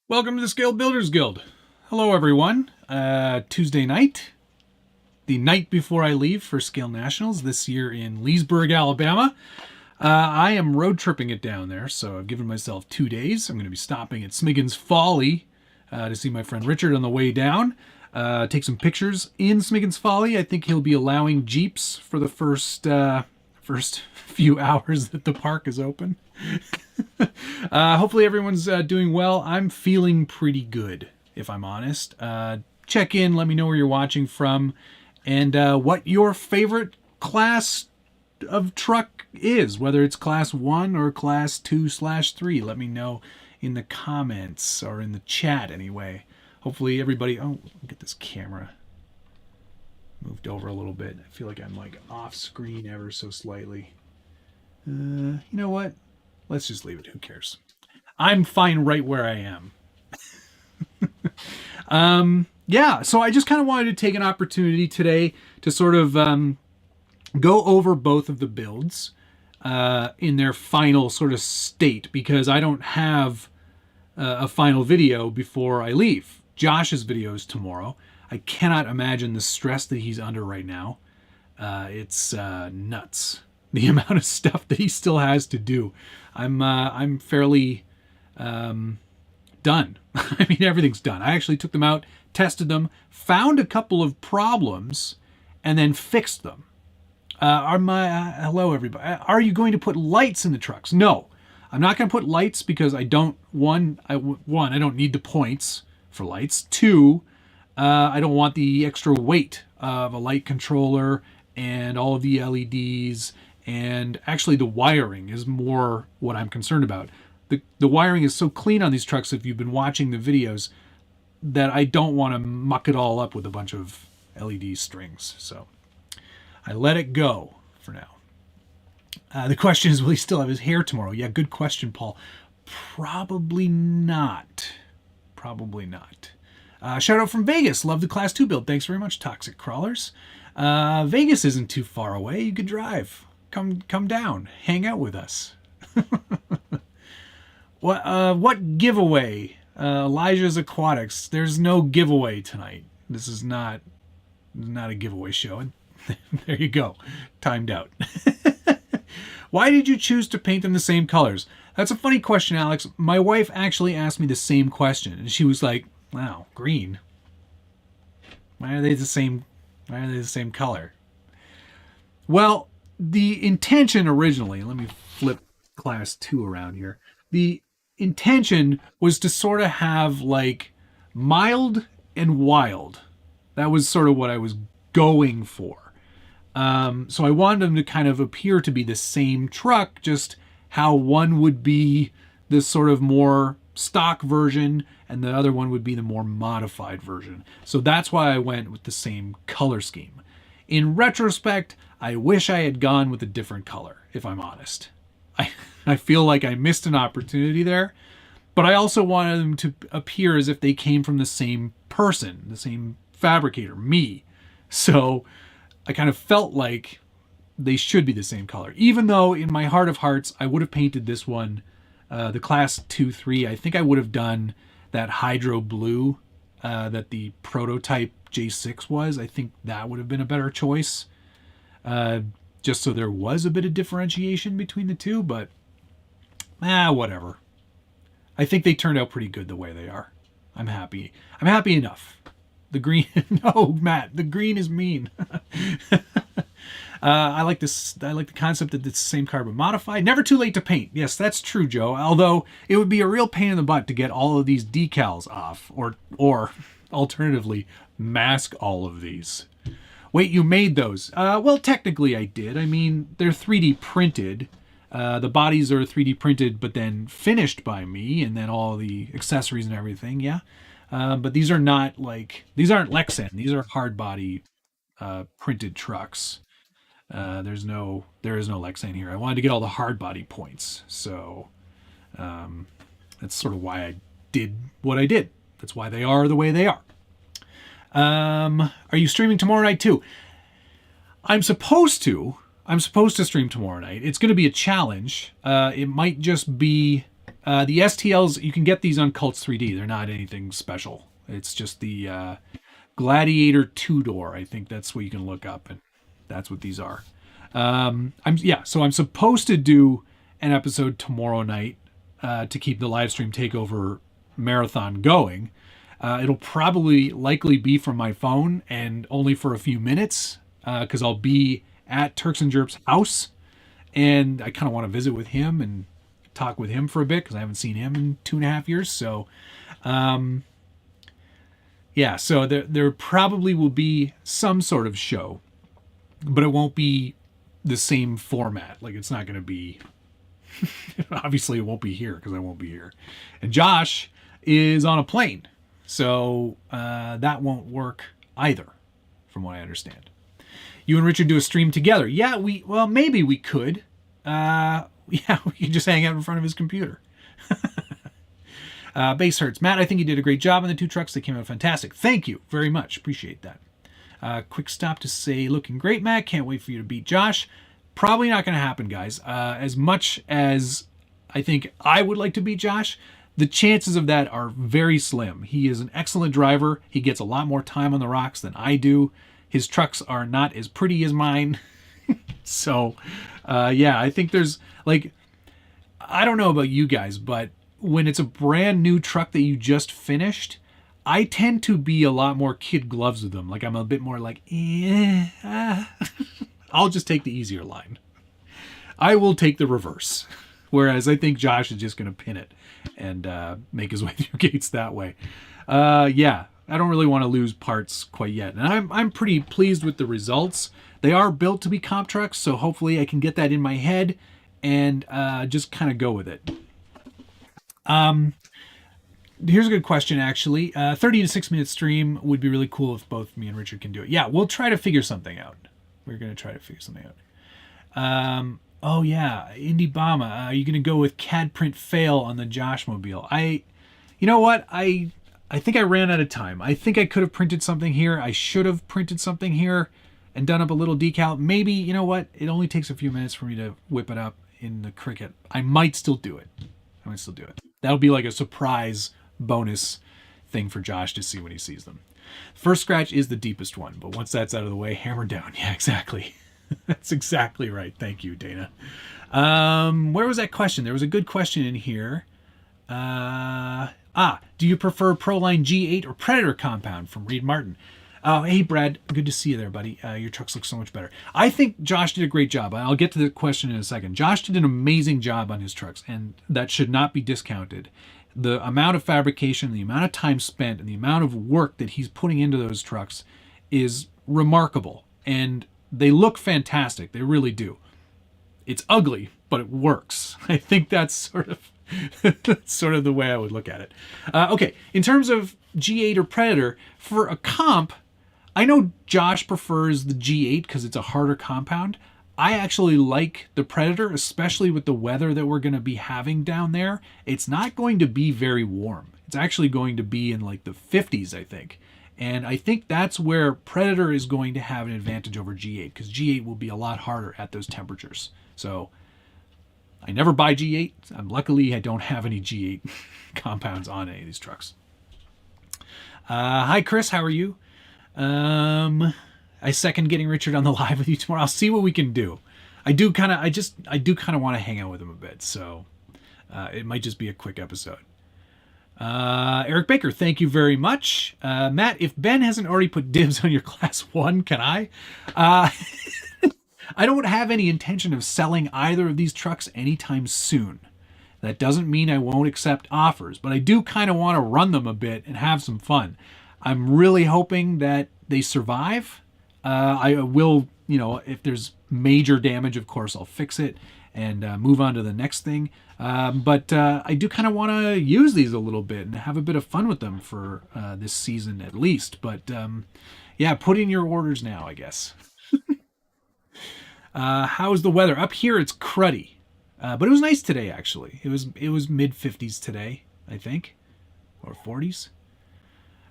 Welcome to the Scale Builders Guild. Hello, everyone. Tuesday night, the night before I leave for Scale Nationals this year in Leesburg, Alabama. I am road tripping it down there, so I've given myself 2 days. I'm going to be stopping at Smiggin's Folly to see my friend Richard on the way down. Take some pictures in Smiggin's Folly. I think he'll be allowing Jeeps for the first few hours that the park is open. Hopefully everyone's doing well. I'm feeling pretty good, if I'm honest. Check in, let me know where you're watching from, and what your favorite class of truck is, whether it's class 1 or class 2/3. Let me know in the comments, or in the chat anyway. Hopefully everybody... Oh, look at this camera. Moved over a little bit. I feel like I'm like off screen ever so slightly. You know what? Let's just leave it. Who cares? I'm fine right where I am. Yeah, so I just kind of wanted to take an opportunity today to sort of go over both of the builds in their final sort of state, because I don't have a final video before I leave. Josh's video is tomorrow. I cannot imagine the stress that he's under right now. It's nuts. The amount of stuff that he still has to do. I'm fairly done. I mean, everything's done. I actually took them out, tested them, found a couple of problems, and then fixed them. Hello, everybody. Are you going to put lights in the trucks? No, I'm not going to put lights because I don't. I don't need the points for lights. 2, I don't want the extra weight of a light controller and all of the LEDs. And actually the wiring is more what I'm concerned about. The wiring is so clean on these trucks, if you've been watching the videos, that I don't want to muck it all up with a bunch of LED strings. So I let it go for now. The question is, will he still have his hair tomorrow? Yeah, good question, Paul. Probably not. Probably not. Shout out from Vegas. Love the Class 2 build. Thanks very much, Toxic Crawlers. Vegas isn't too far away. You could drive. Come down, hang out with us. What giveaway? Elijah's Aquatics. There's no giveaway tonight. This is not a giveaway show. There you go, timed out. Why did you choose to paint them the same colors? That's a funny question, Alex. My wife actually asked me the same question, and she was like, "Wow, green. Why are they the same? Why are they the same color?" Well, the intention originally, let me flip class 2 around here. The intention was to sort of have like mild and wild. That was sort of what I was going for. So I wanted them to kind of appear to be the same truck, just how one would be this sort of more stock version and the other one would be the more modified version. So that's why I went with the same color scheme. In retrospect, I wish I had gone with a different color, if I'm honest. I feel like I missed an opportunity there, but I also wanted them to appear as if they came from the same person, the same fabricator, me. So I kind of felt like they should be the same color, even though in my heart of hearts, I would have painted this one, the Class 2-3. I think I would have done that hydro blue that the prototype J6 was. I think that would have been a better choice. Just so there was a bit of differentiation between the two, but whatever. I think they turned out pretty good the way they are. I'm happy. I'm happy enough. The green, no, Matt, the green is mean. I like this. I like the concept that it's the same carbon modified. Never too late to paint. Yes, that's true, Joe. Although it would be a real pain in the butt to get all of these decals off, or alternatively, mask all of these. Wait, you made those? Well, technically I did. I mean, they're 3D printed. The bodies are 3D printed, but then finished by me, and then all the accessories and everything, yeah. But these are not like, these aren't Lexan. These are hard body printed trucks. There is no Lexan here. I wanted to get all the hard body points. So that's sort of why I did what I did. That's why they are the way they are. Are you streaming tomorrow night too? I'm supposed to stream tomorrow night. It's going to be a challenge. It might just be The STLs, you can get these on Cults 3D. They're not anything special. It's just the Gladiator 2-door. I think that's what you can look up, and that's what these are. So I'm supposed to do an episode tomorrow night to keep the live stream takeover marathon going. It'll probably likely be from my phone and only for a few minutes because I'll be at Turks and Jerp's house, and I kind of want to visit with him and talk with him for a bit because I haven't seen him in 2.5 years. So, so there probably will be some sort of show, but it won't be the same format. Like, it's not going to be, obviously it won't be here because I won't be here. And Josh is on a plane. So that won't work either, from what I understand. You and Richard do a stream together. Yeah, maybe we could. We could just hang out in front of his computer. Base hurts. Matt, I think you did a great job on the 2 trucks. They came out fantastic. Thank you very much. Appreciate that. Quick stop to say, looking great, Matt. Can't wait for you to beat Josh. Probably not going to happen, guys. As much as I think I would like to beat Josh, the chances of that are very slim. He is an excellent driver. He gets a lot more time on the rocks than I do. His trucks are not as pretty as mine. So, I think there's, like, I don't know about you guys, but when it's a brand new truck that you just finished, I tend to be a lot more kid gloves with them. Like, I'm a bit more like, I'll just take the easier line. I will take the reverse. Whereas I think Josh is just going to pin it and make his way through gates that way. I don't really want to lose parts quite yet. And I'm pretty pleased with the results. They are built to be comp trucks, so hopefully I can get that in my head and just kind of go with it. Here's a good question, actually. 30 to 6 minute stream would be really cool if both me and Richard can do it. Yeah, we'll try to figure something out. We're going to try to figure something out. Oh yeah, Indy Bama. Are you going to go with CAD print fail on the Josh Mobile? You know what? I think I ran out of time. I think I could have printed something here. I should have printed something here and done up a little decal. Maybe, you know what? It only takes a few minutes for me to whip it up in the Cricut. I might still do it. That'll be like a surprise bonus thing for Josh to see when he sees them. First scratch is the deepest one, but once that's out of the way, hammer down. Yeah, exactly. That's exactly right. Thank you, Dana. Where was that question? There was a good question in here. Do you prefer Proline G8 or Predator compound from Reed Martin? Hey, Brad. Good to see you there, buddy. Your trucks look so much better. I think Josh did a great job. I'll get to the question in a second. Josh did an amazing job on his trucks, and that should not be discounted. The amount of fabrication, the amount of time spent, and the amount of work that he's putting into those trucks is remarkable. And they look fantastic. They really do. It's ugly, but it works. I think that's sort of the way I would look at it. Okay, in terms of G8 or Predator, for a comp, I know Josh prefers the G8 because it's a harder compound. I actually like the Predator, especially with the weather that we're going to be having down there. It's not going to be very warm. It's actually going to be in like the 50s, I think. And I think that's where Predator is going to have an advantage over G8, because G8 will be a lot harder at those temperatures. So I never buy G8. Luckily, I don't have any G8 compounds on any of these trucks. Hi, Chris. How are you? I second getting Richard on the live with you tomorrow. I'll see what we can do. I do kind of want to hang out with him a bit. So it might just be a quick episode. Eric Baker, thank you very much. Matt, if Ben hasn't already put dibs on your class 1, can I? I don't have any intention of selling either of these trucks anytime soon. That doesn't mean I won't accept offers, but I do kind of want to run them a bit and have some fun. I'm really hoping that they survive. I will, if there's major damage, of course, I'll fix it and move on to the next thing. But I do kind of want to use these a little bit and have a bit of fun with them for this season at least. But put in your orders now, I guess. How's the weather? Up here, it's cruddy. But it was nice today, actually. It was mid-50s today, I think. Or 40s.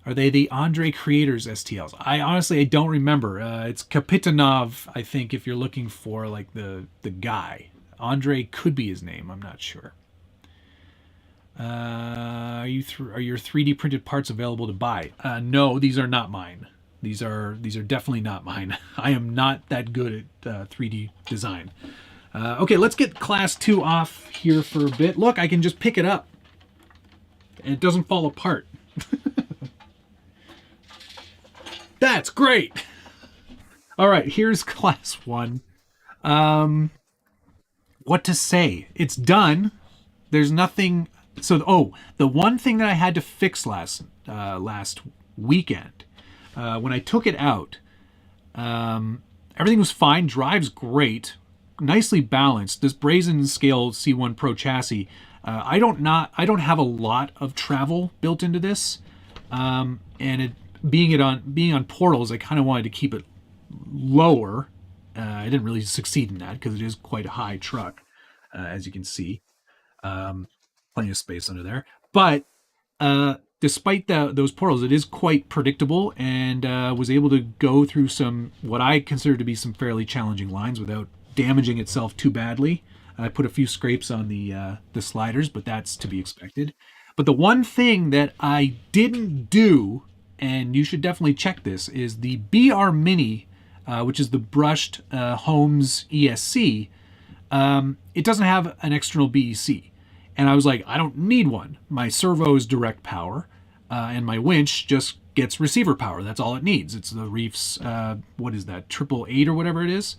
Are they the Andre Creators STLs? I don't remember. It's Kapitanov, I think, if you're looking for like the guy. Andre could be his name. I'm not sure. Are your 3D printed parts available to buy? No, these are not mine. These are definitely not mine. I am not that good at 3D design. Okay, let's get class 2 off here for a bit. Look, I can just pick it up and it doesn't fall apart. That's great. All right, here's class 1. What to say? It's done. There's nothing. So, the one thing that I had to fix last weekend, when I took it out, everything was fine. Drives great, nicely balanced. This brazen scale C1 Pro chassis. I don't have a lot of travel built into this, and being on portals, I kind of wanted to keep it lower. I didn't really succeed in that because it is quite a high truck, as you can see. Plenty of space under there. But despite those portals, it is quite predictable, and was able to go through some, what I consider to be some fairly challenging lines without damaging itself too badly. I put a few scrapes on the sliders, but that's to be expected. But the one thing that I didn't do, and you should definitely check this, is the BR Mini, which is the brushed Holmes ESC. It doesn't have an external BEC. And I was like, I don't need one. My servo is direct power, and my winch just gets receiver power. That's all it needs. It's the Reef's, what is that, 888 or whatever it is?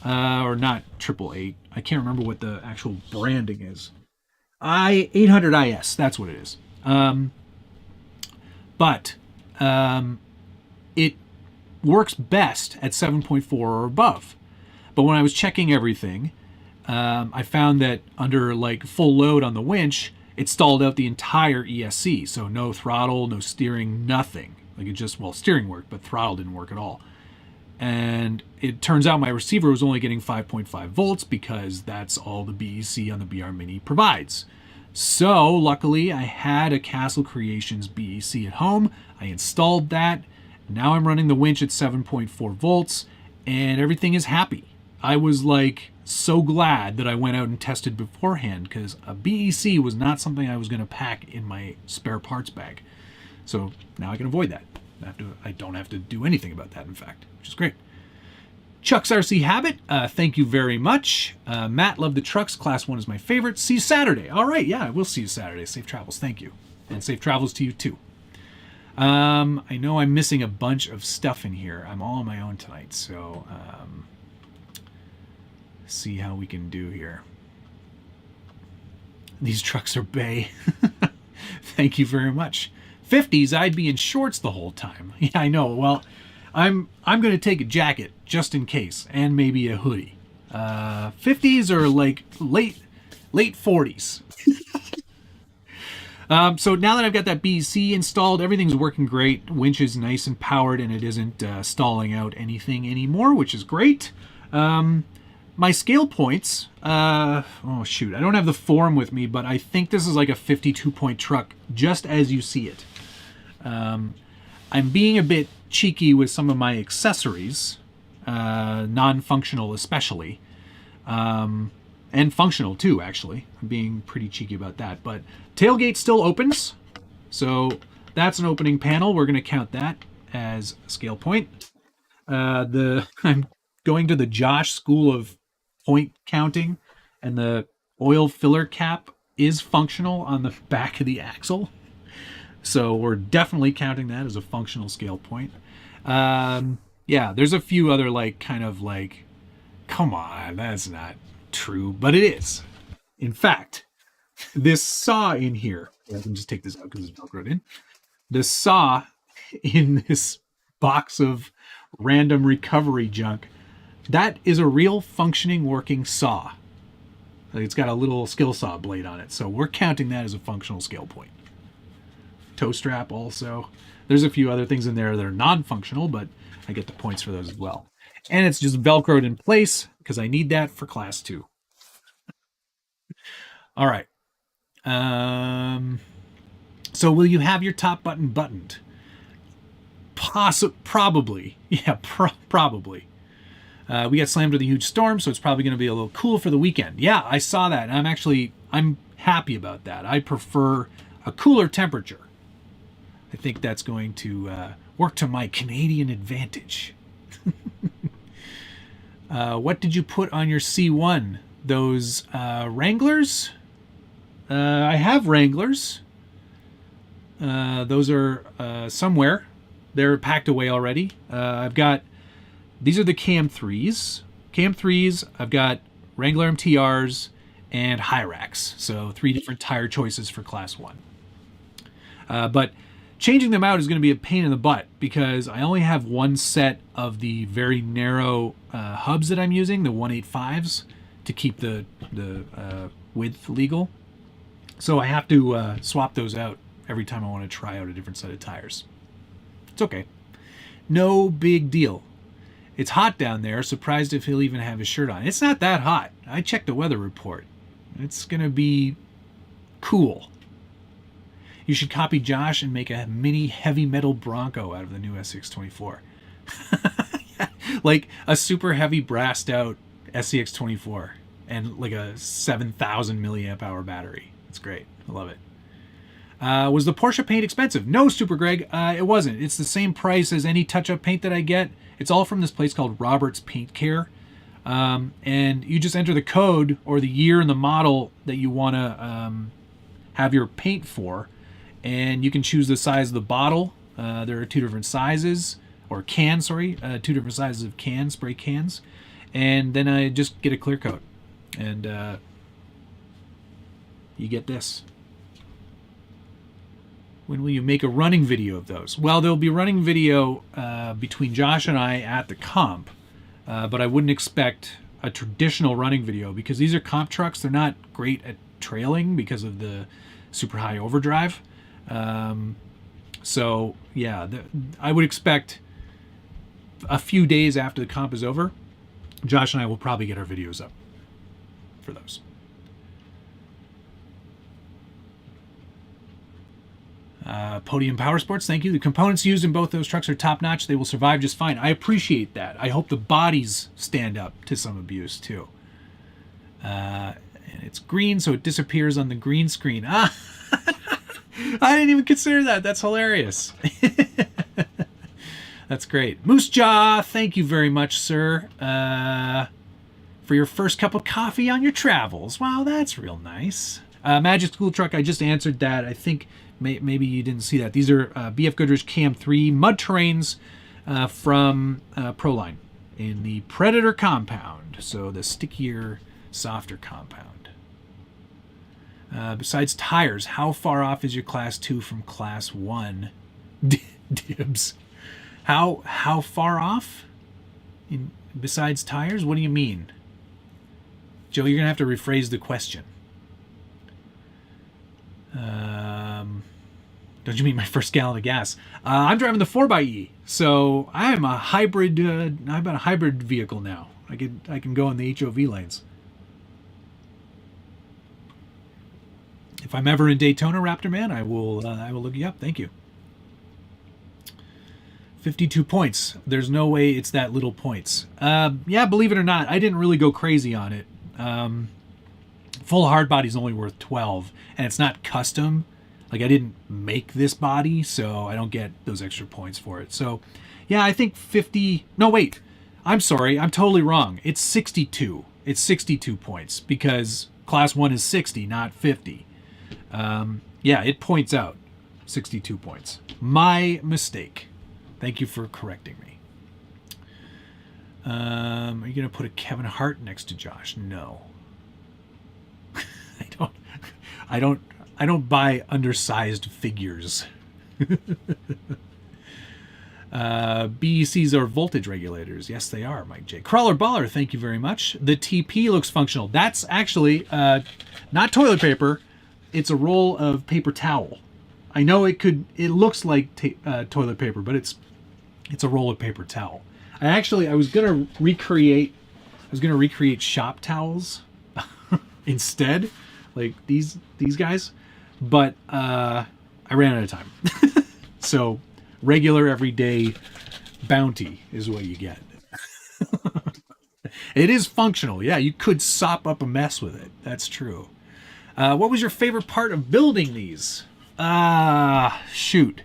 Or not 888. I can't remember what the actual branding is. 800IS, that's what it is. But it works best at 7.4 or above. But when I was checking everything, I found that under like full load on the winch, it stalled out the entire ESC. So no throttle, no steering, nothing. Like it just, steering worked, but throttle didn't work at all. And it turns out my receiver was only getting 5.5 volts because that's all the BEC on the BR Mini provides. So luckily I had a Castle Creations BEC at home. I installed that. Now I'm running the winch at 7.4 volts and everything is happy. I was like so glad that I went out and tested beforehand because a BEC was not something I was going to pack in my spare parts bag. So now I can avoid that. I don't have to do anything about that, in fact, which is great. Chuck's RC Habit, thank you very much. Matt, love the trucks. Class 1 is my favorite. See you Saturday. All right, yeah, I will see you Saturday. Safe travels. Thank you. And safe travels to you, too. I know I'm missing a bunch of stuff in here. I'm all on my own tonight, so see how we can do here. These trucks are bay. Thank you very much. 50s, I'd be in shorts the whole time. Yeah, I know. Well, I'm going to take a jacket just in case, and maybe a hoodie. 50s are like late 40s. So now that I've got that BEC installed, everything's working great. Winch is nice and powered, and it isn't stalling out anything anymore, which is great. My scale points, oh shoot, I don't have the form with me, but I think this is like a 52-point truck, just as you see it. I'm being a bit cheeky with some of my accessories, non-functional especially, and functional too, actually. I'm being pretty cheeky about that, but tailgate still opens, so that's an opening panel. We're going to count that as a scale point. I'm going to the Josh School of Point Counting, and the oil filler cap is functional on the back of the axle. So we're definitely counting that as a functional scale point. Yeah, there's a few other come on, that's not true, but it is. In fact, this saw in here, I can just take this out because it's velcroed in. The saw in this box of random recovery junk, that is a real functioning working saw. It's got a little skill saw blade on it, so we're counting that as a functional scale point. Toe strap also. There's a few other things in there that are non-functional, but I get the points for those as well. And it's just velcroed in place because I need that for class 2. All right. So will you have your top button buttoned? Probably. Yeah, probably. We got slammed with a huge storm, so it's probably going to be a little cool for the weekend. Yeah, I saw that, and I'm happy about that. I prefer a cooler temperature. I think that's going to work to my Canadian advantage. What did you put on your C1? Those Wranglers? I have Wranglers. Those are somewhere. They're packed away already. These are the Cam 3s. Cam 3s, I've got Wrangler MTRs and Hyrax. So 3 different tire choices for Class 1. But changing them out is going to be a pain in the butt because I only have one set of the very narrow hubs that I'm using, the 185s, to keep the width legal. So I have to swap those out every time I want to try out a different set of tires. It's okay. No big deal. It's hot down there. Surprised if he'll even have his shirt on. It's not that hot. I checked the weather report. It's going to be cool. You should copy Josh and make a mini heavy metal Bronco out of the new SCX24. Yeah, like a super heavy brassed out SCX24 and like a 7,000 milliamp hour battery. It's great. I love it. Was the Porsche paint expensive? No, Super Greg, it wasn't. It's the same price as any touch-up paint that I get. It's all from this place called Robert's Paint Care. And you just enter the code or the year and the model that you want to have your paint for. And you can choose the size of the bottle. There are 2 different sizes, or cans, sorry. 2 different sizes of cans, spray cans. And then I just get a clear coat. And you get this. When will you make a running video of those? Well, there'll be running video between Josh and I at the comp, but I wouldn't expect a traditional running video because these are comp trucks. They're not great at trailing because of the super high overdrive. So yeah, I would expect a few days after the comp is over, Josh and I will probably get our videos up for those. Podium Power Sports, thank you. The components used in both those trucks are top-notch. They will survive just fine. I appreciate that. I hope the bodies stand up to some abuse, too. And it's green, so it disappears on the green screen. I didn't even consider that. That's hilarious. That's great. Moose Jaw, thank you very much, sir, for your first cup of coffee on your travels. Wow, that's real nice. Magic School Truck, I just answered that. I think maybe you didn't see that. These are BF Goodrich Cam 3 mud terrains from Proline in the Predator compound. So the stickier, softer compound. Besides tires, how far off is your Class 2 from Class 1? Dibs. How far off? Besides tires? What do you mean? Joe, you're going to have to rephrase the question. Don't you mean my first gallon of gas? I'm driving the 4xe, so I'm a hybrid. I'm a hybrid vehicle now. I can go in the HOV lanes. If I'm ever in Daytona, Raptor Man, I will look you up. Thank you. 52 points. There's no way it's that little points. Yeah, believe it or not, I didn't really go crazy on it. Full hard body's only worth 12, and it's not custom. Like, I didn't make this body, so I don't get those extra points for it. So, yeah, I think 50... No, wait. I'm sorry. I'm totally wrong. It's 62. It's 62 points because Class 1 is 60, not 50. Yeah, it points out 62 points. My mistake. Thank you for correcting me. Are you going to put a Kevin Hart next to Josh? No. I don't buy undersized figures. BECs are voltage regulators. Yes, they are, Mike J. Crawler Baller, thank you very much. The TP looks functional. That's actually not toilet paper. It's a roll of paper towel. I know it looks like toilet paper, but it's a roll of paper towel. I was gonna recreate shop towels instead, like these guys, but I ran out of time. So regular everyday bounty is what you get. It is functional. Yeah, you could sop up a mess with it. That's true. What was your favorite part of building these? Shoot.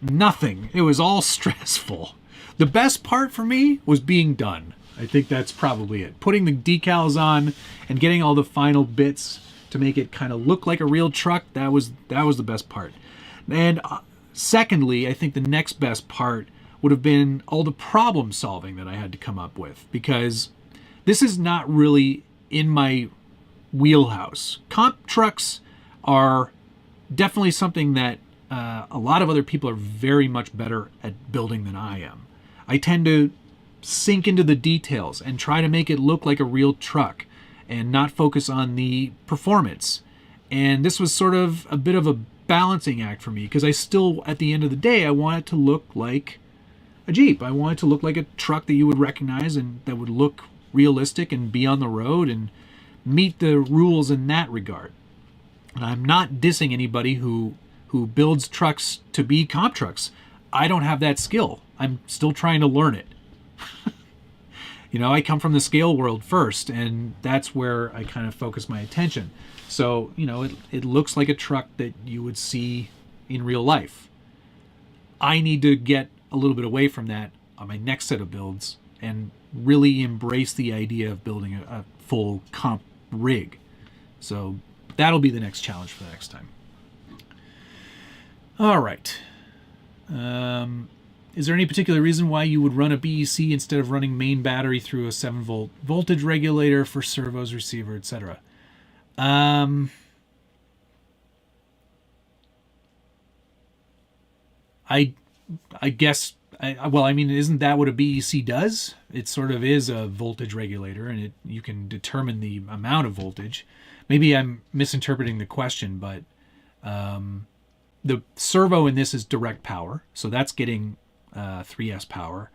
Nothing. It was all stressful. The best part for me was being done. I think that's probably it. Putting the decals on and getting all the final bits to make it kind of look like a real truck, that was the best part. And secondly, I think the next best part would have been all the problem solving that I had to come up with, because this is not really in my wheelhouse. Comp trucks are definitely something that a lot of other people are very much better at building than I am. I tend to sink into the details and try to make it look like a real truck and not focus on the performance. And this was sort of a bit of a balancing act for me, because I still, at the end of the day, I want it to look like a Jeep. I want it to look like a truck that you would recognize and that would look realistic and be on the road and meet the rules in that regard. And I'm not dissing anybody who builds trucks to be comp trucks. I don't have that skill. I'm still trying to learn it. I come from the scale world first, and that's where I kind of focus my attention. So, it looks like a truck that you would see in real life. I need to get a little bit away from that on my next set of builds and really embrace the idea of building a full comp rig. So that'll be the next challenge for the next time. All right. Is there any particular reason why you would run a BEC instead of running main battery through a 7-volt voltage regulator for servos, receiver, etc.? I guess, isn't that what a BEC does? It sort of is a voltage regulator, and you can determine the amount of voltage. Maybe I'm misinterpreting the question, but the servo in this is direct power, so that's getting 3S power.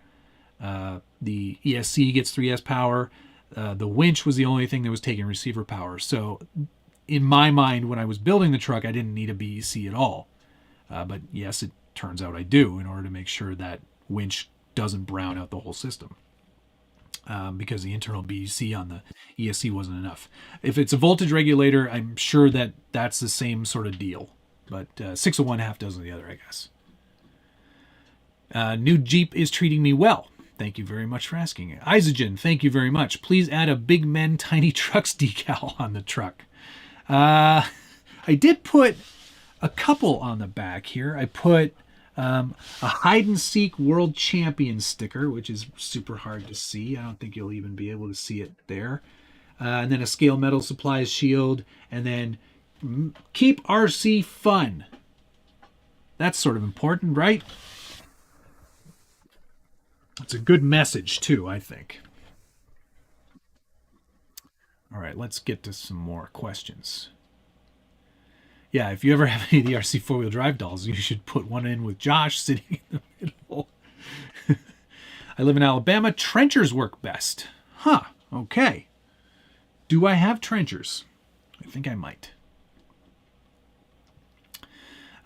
The ESC gets 3S power. The winch was the only thing that was taking receiver power. So in my mind, when I was building the truck, I didn't need a BEC at all. But yes, it turns out I do, in order to make sure that winch doesn't brown out the whole system. Because the internal BEC on the ESC wasn't enough. If it's a voltage regulator, I'm sure that that's the same sort of deal. But 6 of one, half dozen of the other, I guess. New Jeep is treating me well. Thank you very much for asking. Isogen, thank you very much. Please add a Big Men Tiny Trucks decal on the truck. I did put a couple on the back here. I put a hide and seek world champion sticker, which is super hard to see. I don't think you'll even be able to see it there. And then a scale metal supplies shield, and then keep RC fun. That's sort of important, right? It's a good message too, I think. All right, let's get to some more questions. Yeah, if you ever have any of the RC four-wheel drive dolls, you should put one in with Josh sitting in the middle. I live in Alabama. Trenchers work best. Huh, okay. Do I have trenchers? I think I might.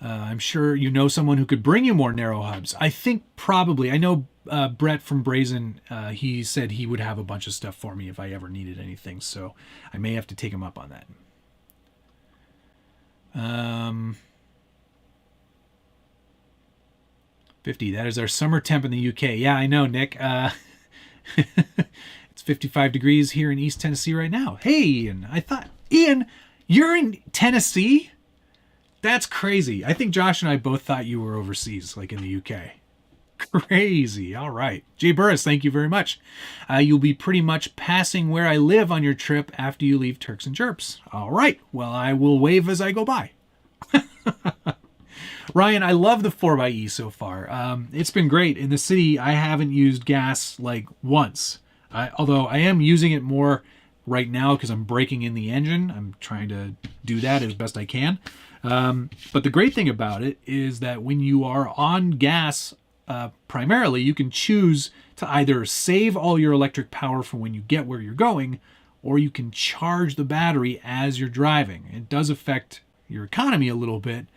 I'm sure you know someone who could bring you more narrow hubs. I think probably. I know Brett from Brazen, he said he would have a bunch of stuff for me if I ever needed anything, so I may have to take him up on that. 50, that is our summer temp in the UK. Yeah, I know, Nick. It's 55 degrees here in East Tennessee right now. Hey, Ian, Ian, you're in Tennessee? That's crazy. I think Josh and I both thought you were overseas, like in the UK. Crazy. All right. Jay Burris, thank you very much. You'll be pretty much passing where I live on your trip after you leave Turks and Jerps. All right. Well, I will wave as I go by. Ryan, I love the 4xe so far. It's been great. In the city, I haven't used gas like once. Although I am using it more right now because I'm breaking in the engine. I'm trying to do that as best I can. But the great thing about it is that when you are on gas, primarily, you can choose to either save all your electric power for when you get where you're going, or you can charge the battery as you're driving. It does affect your economy a little bit,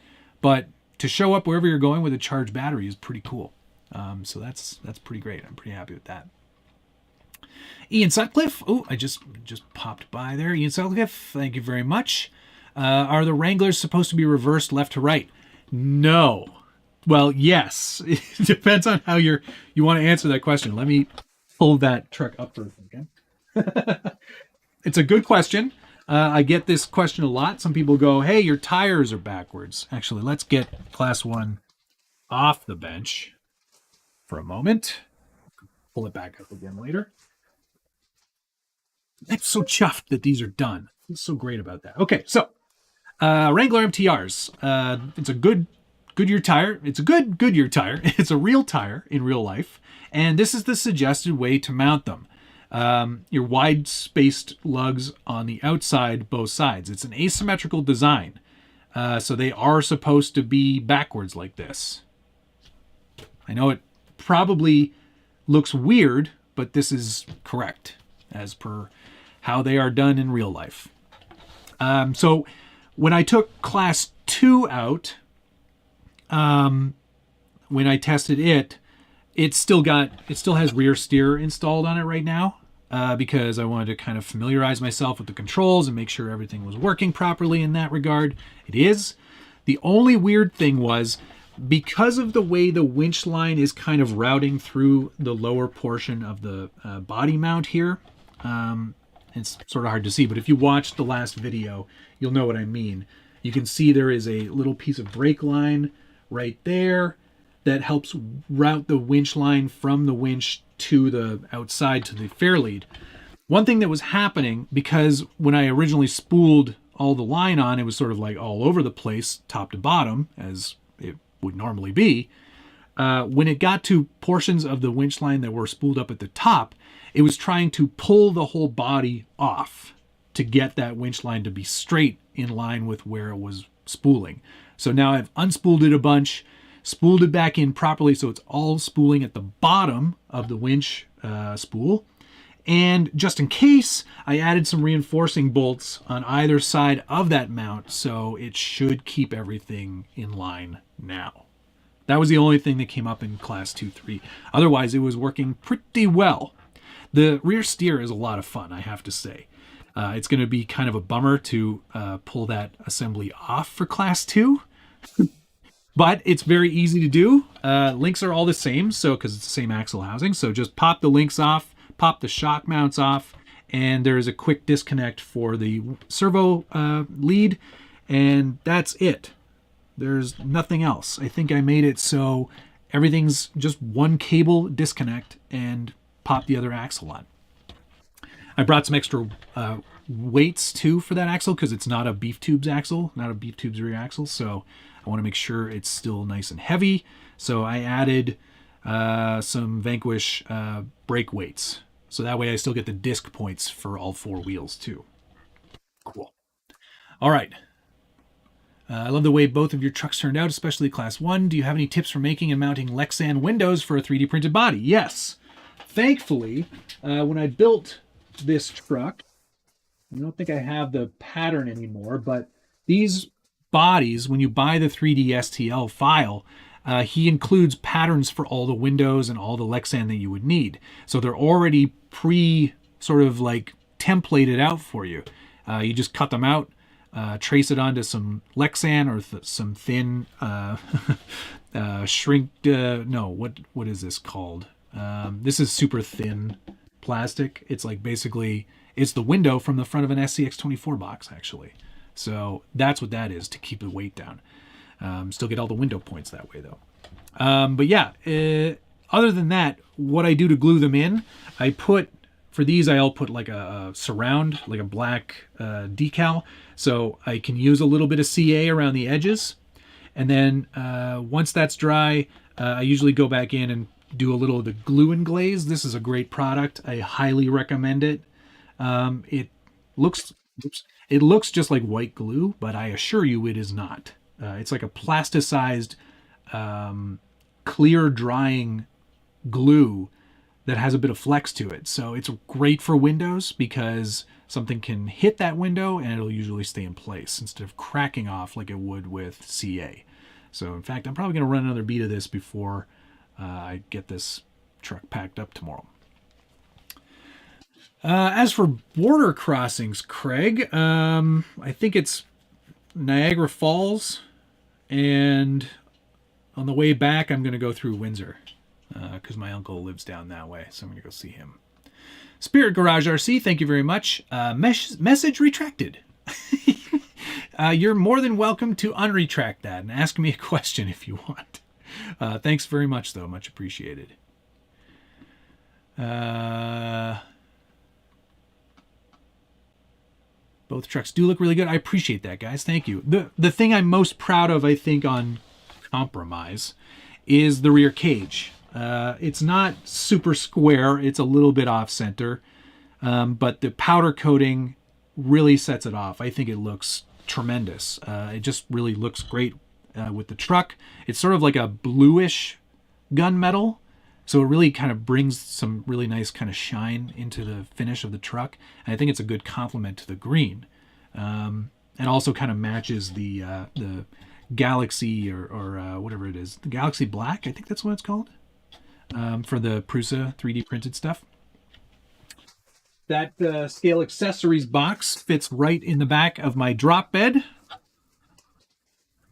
but to show up wherever you're going with a charged battery is pretty cool. So that's pretty great. I'm pretty happy with that. Ian Sutcliffe. Oh, I just popped by there. Ian Sutcliffe, thank you very much. Are the Wranglers supposed to be reversed left to right? No. Well, yes. It depends on how you want to answer that question. Let me pull that truck up for a second. It's a good question. I get this question a lot. Some people go, hey, your tires are backwards. Actually, let's get Class 1 off the bench for a moment. Pull it back up again later. I'm so chuffed that these are done. I'm so great about that. Okay, so Wrangler MTRs. It's a Goodyear tire. It's a good Goodyear tire. It's a real tire in real life. And this is the suggested way to mount them. Your wide-spaced lugs on the outside, both sides. It's an asymmetrical design. So they are supposed to be backwards like this. I know it probably looks weird, but this is correct as per how they are done in real life. So when I took Class 2 out, when I tested it, it still has rear steer installed on it right now, because I wanted to kind of familiarize myself with the controls and make sure everything was working properly in that regard. It is. The only weird thing was, because of the way the winch line is kind of routing through the lower portion of the body mount here, it's sort of hard to see, but if you watched the last video, you'll know what I mean. You can see there is a little piece of brake line right there that helps route the winch line from the winch to the outside to the fairlead. One thing that was happening, because when I originally spooled all the line on, it was sort of like all over the place, top to bottom, as it would normally be. When it got to portions of the winch line that were spooled up at the top, it was trying to pull the whole body off to get that winch line to be straight in line with where it was spooling. So now I've unspooled it a bunch, spooled it back in properly so it's all spooling at the bottom of the winch spool. And just in case, I added some reinforcing bolts on either side of that mount, so it should keep everything in line now. That was the only thing that came up in Class 2-3. Otherwise, it was working pretty well. The rear steer is a lot of fun, I have to say. It's going to be kind of a bummer to pull that assembly off for Class 2. But it's very easy to do. Links are all the same, so because it's the same axle housing. So just pop the links off, pop the shock mounts off, and there's a quick disconnect for the servo lead, and that's it. There's nothing else. I think I made it so everything's just one cable disconnect and pop the other axle on. I brought some extra weights too for that axle because it's not a beef tubes axle, not a beef tubes rear axle. So I want to make sure it's still nice and heavy. So I added some Vanquish brake weights. So that way I still get the disc points for all four wheels too. Cool. All right. I love the way both of your trucks turned out, especially Class 1. Do you have any tips for making and mounting Lexan windows for a 3D printed body? Yes. Thankfully, when I built this truck, I don't think I have the pattern anymore, but these bodies, when you buy the 3D STL file, he includes patterns for all the windows and all the Lexan that you would need. So they're already sort of like templated out for you. You just cut them out, trace it onto some Lexan or some thin shrink. No, what is this called? This is super thin plastic. It's like basically it's the window from the front of an SCX24 box actually. So that's what that is to keep the weight down. Still get all the window points that way though. But yeah, other than that, what I do to glue them in, I'll put like a surround, like a black decal. So I can use a little bit of CA around the edges. And then once that's dry, I usually go back in and do a little of the glue and glaze. This is a great product. I highly recommend it. It looks just like white glue, but I assure you it is not. It's like a plasticized, clear drying glue that has a bit of flex to it. So it's great for windows because something can hit that window and it'll usually stay in place instead of cracking off like it would with CA. So in fact, I'm probably going to run another beat of this before I get this truck packed up tomorrow. As for border crossings, Craig, I think it's Niagara Falls, and on the way back, I'm going to go through Windsor because my uncle lives down that way, so I'm going to go see him. Spirit Garage RC, thank you very much. Message retracted. You're more than welcome to unretract that and ask me a question if you want. Thanks very much, though. Much appreciated. Both trucks do look really good. I appreciate that, guys. Thank you. The thing I'm most proud of, I think, on Compromise is the rear cage. It's not super square. It's a little bit off center. But the powder coating really sets it off. I think it looks tremendous. It just really looks great with the truck. It's sort of like a bluish gunmetal. So it really kind of brings some really nice kind of shine into the finish of the truck. And I think it's a good complement to the green. And also kind of matches the Galaxy or whatever it is. The Galaxy Black, I think that's what it's called. For the Prusa 3D printed stuff. That scale accessories box fits right in the back of my drop bed.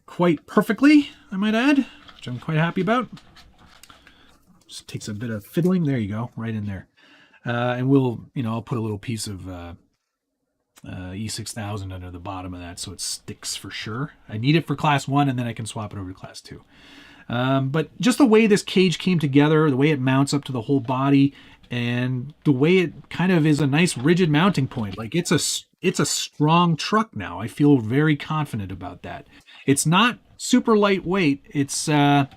Quite perfectly, I might add, which I'm quite happy about. Just takes a bit of fiddling. There you go, right in there. And we'll, I'll put a little piece of E6000 under the bottom of that so it sticks for sure. I need it for Class 1, and then I can swap it over to Class 2. But just the way this cage came together, the way it mounts up to the whole body, and the way it kind of is a nice rigid mounting point. Like it's a strong truck now. I feel very confident about that. It's not super lightweight. It's an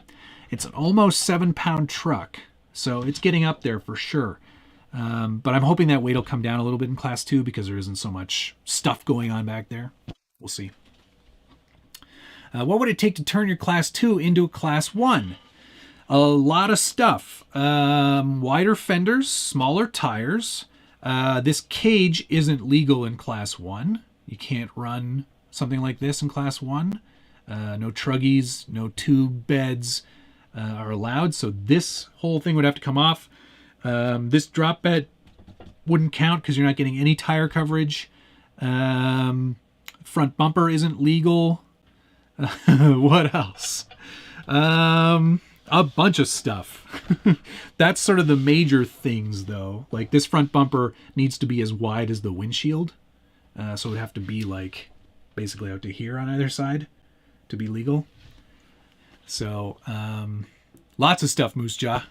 almost 7-pound truck, so it's getting up there for sure. But I'm hoping that weight will come down a little bit in Class 2 because there isn't so much stuff going on back there. We'll see. What would it take to turn your Class 2 into a Class 1? A lot of stuff. Wider fenders, smaller tires. This cage isn't legal in Class 1. You can't run something like this in Class 1. No truggies, no tube beds are allowed, so this whole thing would have to come off. This drop bed wouldn't count because you're not getting any tire coverage. Front bumper isn't legal. What else? A bunch of stuff. That's sort of the major things, though. Like this front bumper needs to be as wide as the windshield. So it would have to be like basically out to here on either side to be legal. So lots of stuff, Moose Jaw.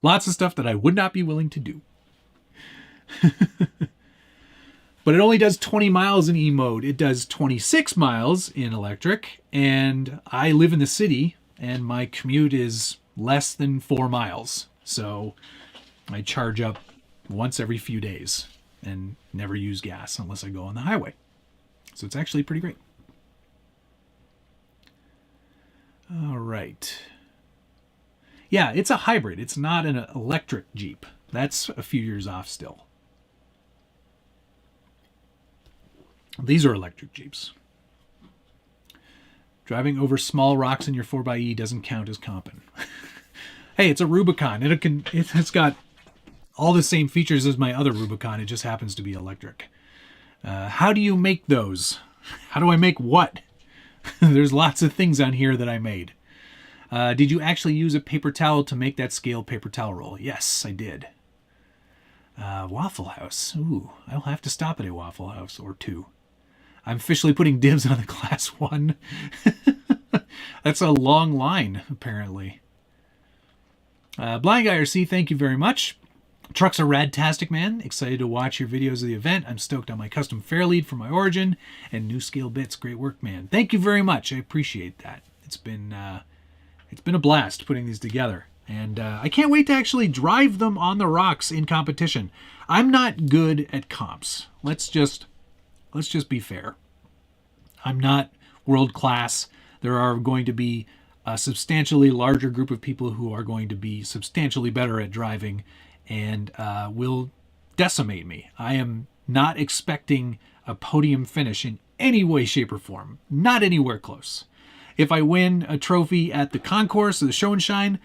Lots of stuff that I would not be willing to do. But it only does 20 miles in E mode. It does 26 miles in electric. And I live in the city, and my commute is less than 4 miles. So I charge up once every few days and never use gas unless I go on the highway. So it's actually pretty great. All right. Yeah, it's a hybrid. It's not an electric Jeep. That's a few years off still. These are electric Jeeps. Driving over small rocks in your 4xe doesn't count as comping. Hey, it's a Rubicon. It's got all the same features as my other Rubicon. It just happens to be electric. How do you make those? How do I make what? There's lots of things on here that I made. Did you actually use a paper towel to make that scale paper towel roll? Yes, I did. Waffle House. Ooh, I'll have to stop at a Waffle House or two. I'm officially putting dibs on the Class 1. That's a long line, apparently. Blind Guy RC, thank you very much. Trucks are radtastic, man. Excited to watch your videos of the event. I'm stoked on my custom Fairlead for my Origin and new scale bits. Great work, man. Thank you very much. I appreciate that. It's been a blast putting these together. And I can't wait to actually drive them on the rocks in competition. I'm not good at comps. Let's just be fair. I'm not world class. There are going to be a substantially larger group of people who are going to be substantially better at driving and will decimate me. I am not expecting a podium finish in any way, shape, or form. Not anywhere close. If I win a trophy at the concourse or the show and shine,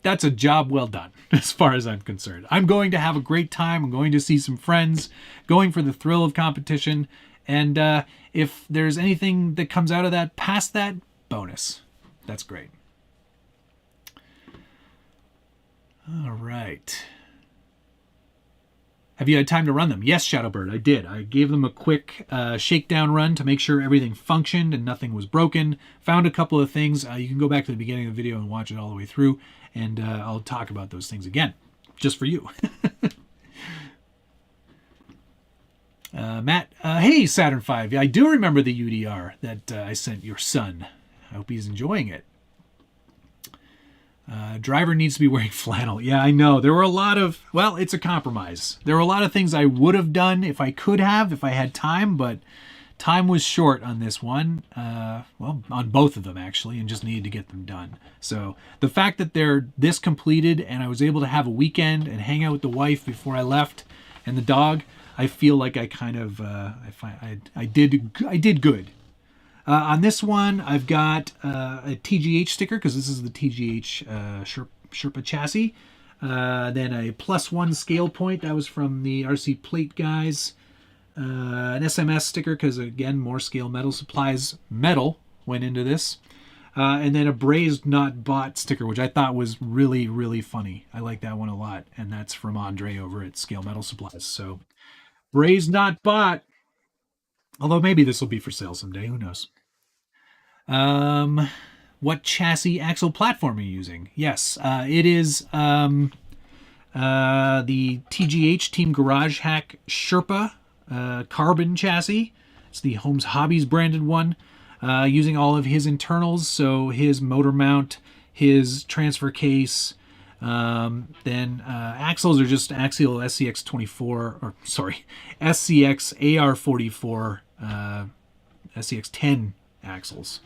that's a job well done as far as I'm concerned. I'm going to have a great time. I'm going to see some friends, going for the thrill of competition. And if there's anything that comes out of that past that, bonus. That's great. All right. Have you had time to run them? Yes, Shadowbird, I did. I gave them a quick shakedown run to make sure everything functioned and nothing was broken. Found a couple of things. You can go back to the beginning of the video and watch it all the way through, and I'll talk about those things again, just for you. Matt, hey, Saturn V. I do remember the UDR that I sent your son. I hope he's enjoying it. Driver needs to be wearing flannel. Yeah, I know. There were a lot of, well, it's a compromise. There were a lot of things I would have done if I could have, if I had time, but time was short on this one. Well, on both of them, actually, and just needed to get them done. So the fact that they're this completed and I was able to have a weekend and hang out with the wife before I left and the dog, I feel like I kind of, I did good. On this one, I've got a TGH sticker, because this is the TGH Sherpa chassis. Then a +1 scale point. That was from the RC Plate guys. An SMS sticker, because, again, more scale metal supplies. Metal went into this. And then a Brazed Not Bought sticker, which I thought was really, really funny. I like that one a lot. And that's from Andre over at Scale Metal Supplies. So, Brazed Not Bought. Although maybe this will be for sale someday. Who knows? What chassis axle platform are you using? Yes, it is the TGH Team Garage Hack Sherpa carbon chassis. It's the Holmes Hobbies branded one, using all of his internals, so his motor mount, his transfer case. Then axles are just Axial SCX24, or sorry, SCX AR44 SCX10 axles.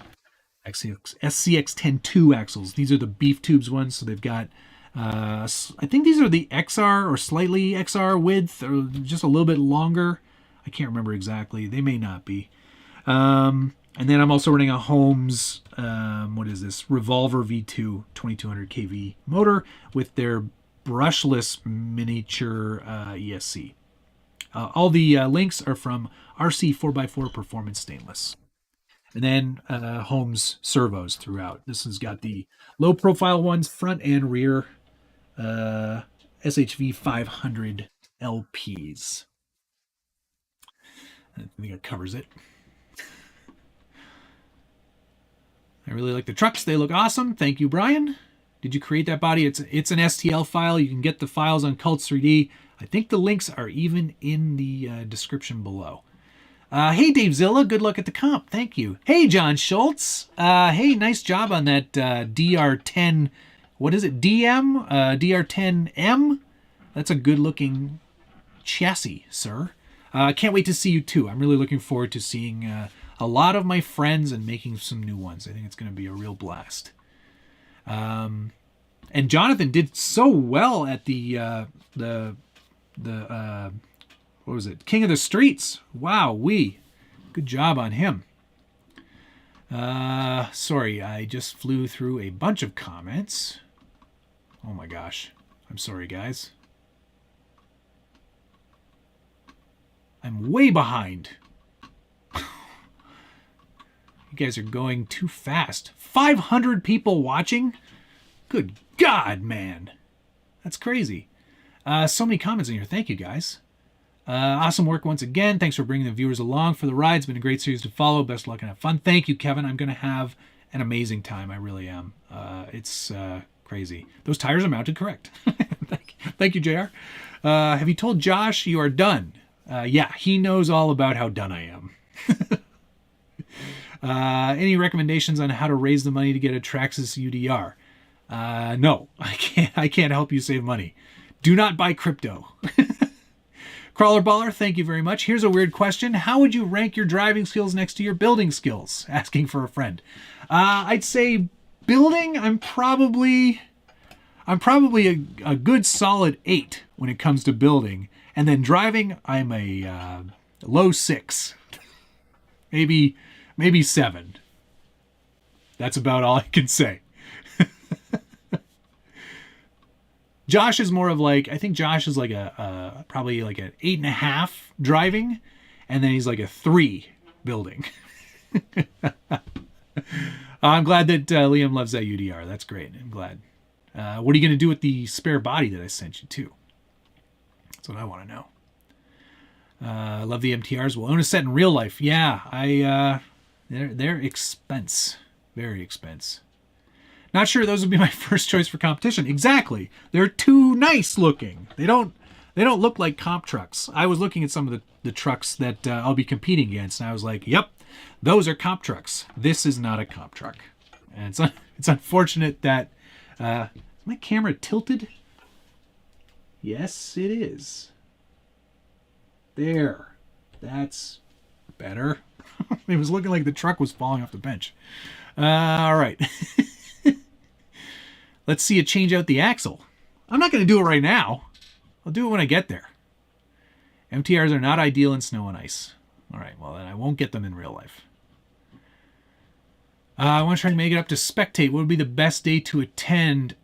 SCX10-2 axles. These are the beef tubes ones, so they've got, I think these are the XR or slightly XR width, or just a little bit longer. I can't remember exactly. They may not be. And then I'm also running a Holmes, what is this? Revolver V2 2200 kV motor with their brushless miniature ESC. All the links are from RC 4x4 Performance Stainless. And then Holmes servos throughout. This has got the low profile ones, front and rear, SHV 500 LPs. I think it covers it. I really like the trucks. They look awesome. Thank you, Brian. Did you create that body? It's an STL file. You can get the files on Cults 3D. I think the links are even in the description below. Hey, Dave Zilla, good luck at the comp. Thank you. Hey, John Schultz. Hey, nice job on that DR10. What is it? DM? DR10M? That's a good-looking chassis, sir. Can't wait to see you, too. I'm really looking forward to seeing a lot of my friends and making some new ones. I think it's going to be a real blast. And Jonathan did so well at the what was it? King of the Streets. Wow, good job on him. Sorry, I just flew through a bunch of comments. Oh my gosh. I'm sorry, guys. I'm way behind. You guys are going too fast. 500 people watching? Good God, man. That's crazy. So many comments in here. Thank you, guys. Awesome work once again. Thanks for bringing the viewers along for the ride. It's been a great series to follow. Best of luck and have fun. Thank you, Kevin. I'm going to have an amazing time. I really am. It's crazy. Those tires are mounted correct. Thank you, JR. Have you told Josh you are done? Yeah, he knows all about how done I am. Any recommendations on how to raise the money to get a Traxxas UDR? No, I can't help you save money. Do not buy crypto. Crawler Baller, thank you very much. Here's a weird question. How would you rank your driving skills next to your building skills? Asking for a friend. I'd say building, I'm probably a good solid 8 when it comes to building. And then driving, I'm a low 6. Maybe 7. That's about all I can say. Josh is more of like, I think Josh is like probably like an 8.5 driving, and then he's like a 3 building. I'm glad that Liam loves that UDR. That's great. I'm glad. What are you going to do with the spare body that I sent you too? That's what I want to know. I love the MTRs. We'll own a set in real life. Yeah, they're expense. Very expense. Not sure those would be my first choice for competition. Exactly. They're too nice looking. They don't look like comp trucks. I was looking at some of the trucks that I'll be competing against, and I was like, yep, those are comp trucks. This is not a comp truck. And it's unfortunate that my camera tilted. Yes, it is. There. That's better. It was looking like the truck was falling off the bench. All right. Let's see it change out the axle. I'm not going to do it right now. I'll do it when I get there. MTRs are not ideal in snow and ice. All right, well, then I won't get them in real life. I want to try and make it up to spectate. What would be the best day to attend?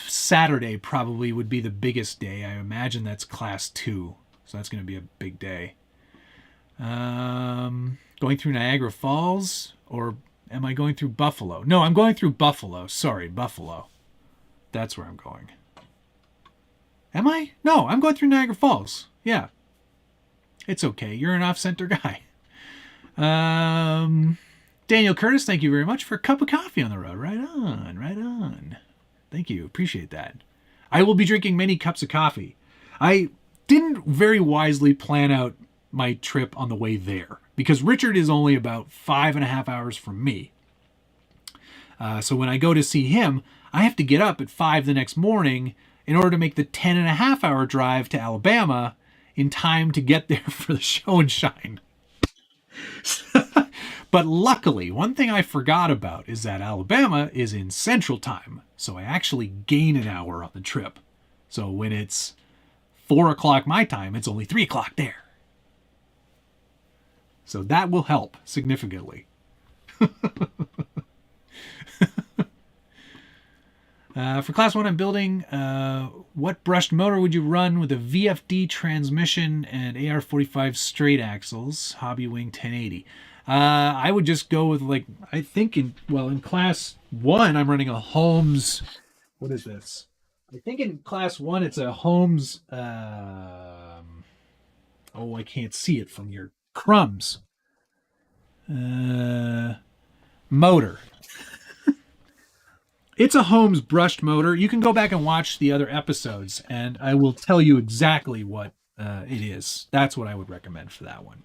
Saturday probably would be the biggest day. I imagine that's class 2. So that's going to be a big day. Going through Niagara Falls, or am I going through Buffalo? No, I'm going through Buffalo. Sorry, Buffalo. That's where I'm going. Am I? No, I'm going through Niagara Falls. Yeah. It's okay. You're an off-center guy. Daniel Curtis, thank you very much for a cup of coffee on the road. Right on, right on. Thank you. Appreciate that. I will be drinking many cups of coffee. I didn't very wisely plan out my trip on the way there because Richard is only about 5.5 hours from me. So when I go to see him, I have to get up at 5 the next morning in order to make the 10.5 hour drive to Alabama in time to get there for the show and shine. But luckily, one thing I forgot about is that Alabama is in Central Time, so I actually gain an hour on the trip. So when it's 4 o'clock my time, it's only 3 o'clock there. So that will help significantly. For Class 1, I'm building, what brushed motor would you run with a VFD transmission and AR45 straight axles, Hobby Wing 1080? I would just go with, like, I think in Class 1, I'm running a Holmes, what is this? I think in Class 1, it's a Holmes, I can't see it from your crumbs. Motor. It's a Holmes brushed motor. You can go back and watch the other episodes, and I will tell you exactly what it is. That's what I would recommend for that one.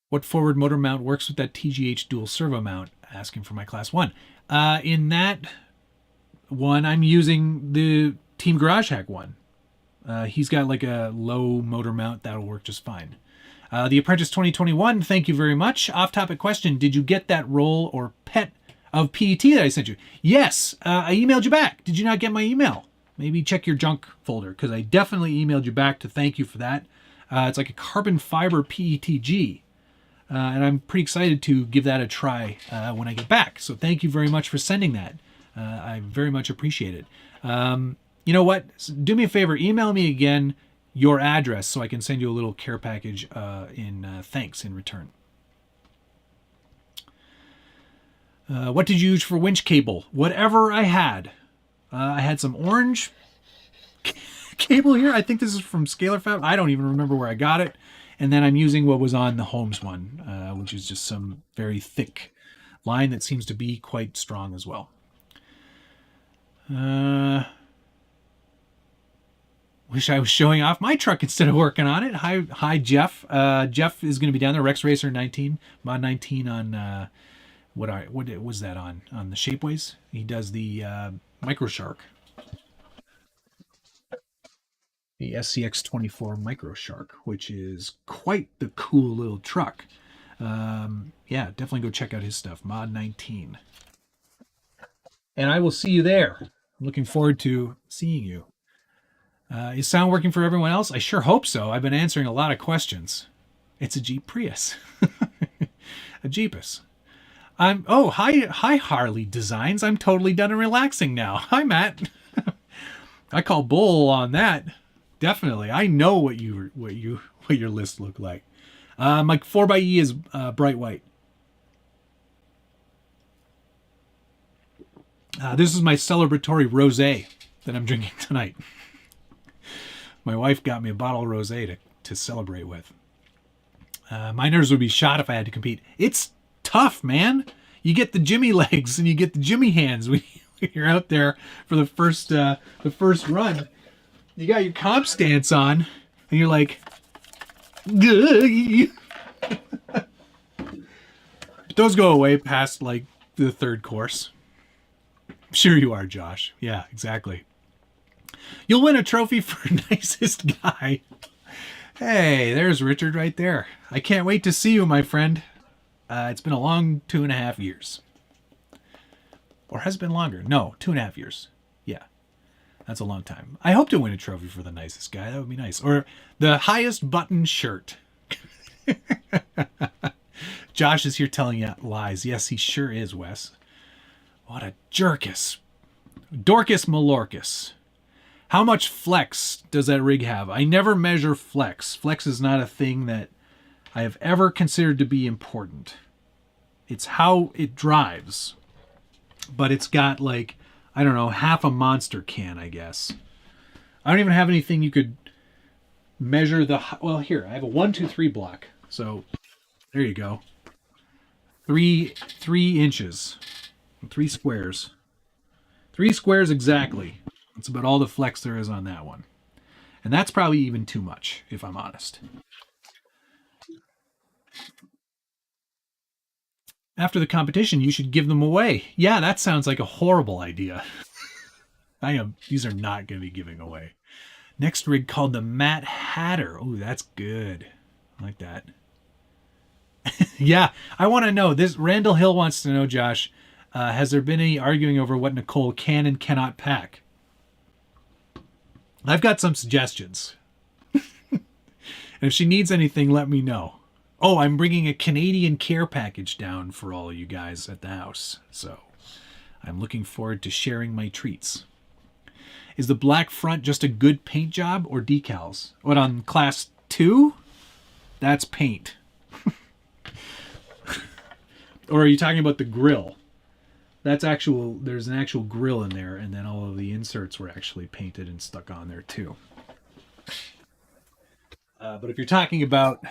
What forward motor mount works with that TGH dual servo mount? Asking for my Class 1. In that one, I'm using the Team Garage Hack one. He's got like a low motor mount. That'll work just fine. The Apprentice 2021, thank you very much. Off-topic question, did you get that roll or pet of PET that I sent you? Yes, I emailed you back. Did you not get my email? Maybe check your junk folder, because I definitely emailed you back to thank you for that. It's like a carbon fiber PETG. And I'm pretty excited to give that a try when I get back. So thank you very much for sending that. I very much appreciate it. You know what? Do me a favor. Email me again your address so I can send you a little care package in thanks in return. What did you use for winch cable? Whatever I had. I had some orange cable here. I think this is from Scalar Fab. I don't even remember where I got it. And then I'm using what was on the Holmes one, which is just some very thick line that seems to be quite strong as well. Wish I was showing off my truck instead of working on it. Hi, Jeff. Jeff is going to be down there. Rex Racer 19, Mod 19 on what was that on the Shapeways? He does the Micro Shark. The SCX24 Micro Shark, which is quite the cool little truck. Yeah, definitely go check out his stuff, Mod 19. And I will see you there. I'm looking forward to seeing you. Is sound working for everyone else? I sure hope so. I've been answering a lot of questions. It's a Jeep Prius. A Jeepus. Hi Harley Designs. I'm totally done and relaxing now. Hi Matt. I call bull on that. Definitely. I know what your list looked like. My 4xe is bright white. This is my celebratory rosé that I'm drinking tonight. My wife got me a bottle of rosé to celebrate with. My nerves would be shot if I had to compete. It's tough, man. You get the Jimmy legs and you get the Jimmy hands when you're out there for the first run. You got your comp stance on, and you're like, those go away past like the third course. Sure you are, Josh. Yeah, exactly. You'll win a trophy for nicest guy. Hey, there's Richard right there. I can't wait to see you, my friend. It's been a long 2.5 years. Or has it been longer? No, 2.5 years. Yeah, that's a long time. I hope to win a trophy for the nicest guy. That would be nice. Or the highest button shirt. Josh is here telling you lies. Yes, he sure is, Wes. What a jerkus. Dorcas Malorcas. How much flex does that rig have? I never measure flex. Flex is not a thing that I have ever considered to be important. It's how it drives. But it's got like, I don't know, half a monster can, I guess. I don't even have anything you could measure the... Well, here, I have a 1, 2, 3 block. So, there you go. 3 inches. 3 squares. 3 squares exactly. That's about all the flex there is on that one. And that's probably even too much, if I'm honest. After the competition, you should give them away. Yeah, that sounds like a horrible idea. These are not going to be giving away. Next rig called the Matt Hatter. Oh, that's good. I like that. Yeah, I want to know. This Randall Hill wants to know, Josh, has there been any arguing over what Nicole can and cannot pack? I've got some suggestions. And if she needs anything, let me know. Oh, I'm bringing a Canadian care package down for all of you guys at the house. So I'm looking forward to sharing my treats. Is the black front just a good paint job or decals? What, on class 2? That's paint. Or are you talking about the grill? That's actual, there's an actual grill in there, and then all of the inserts were actually painted and stuck on there too. But if you're talking about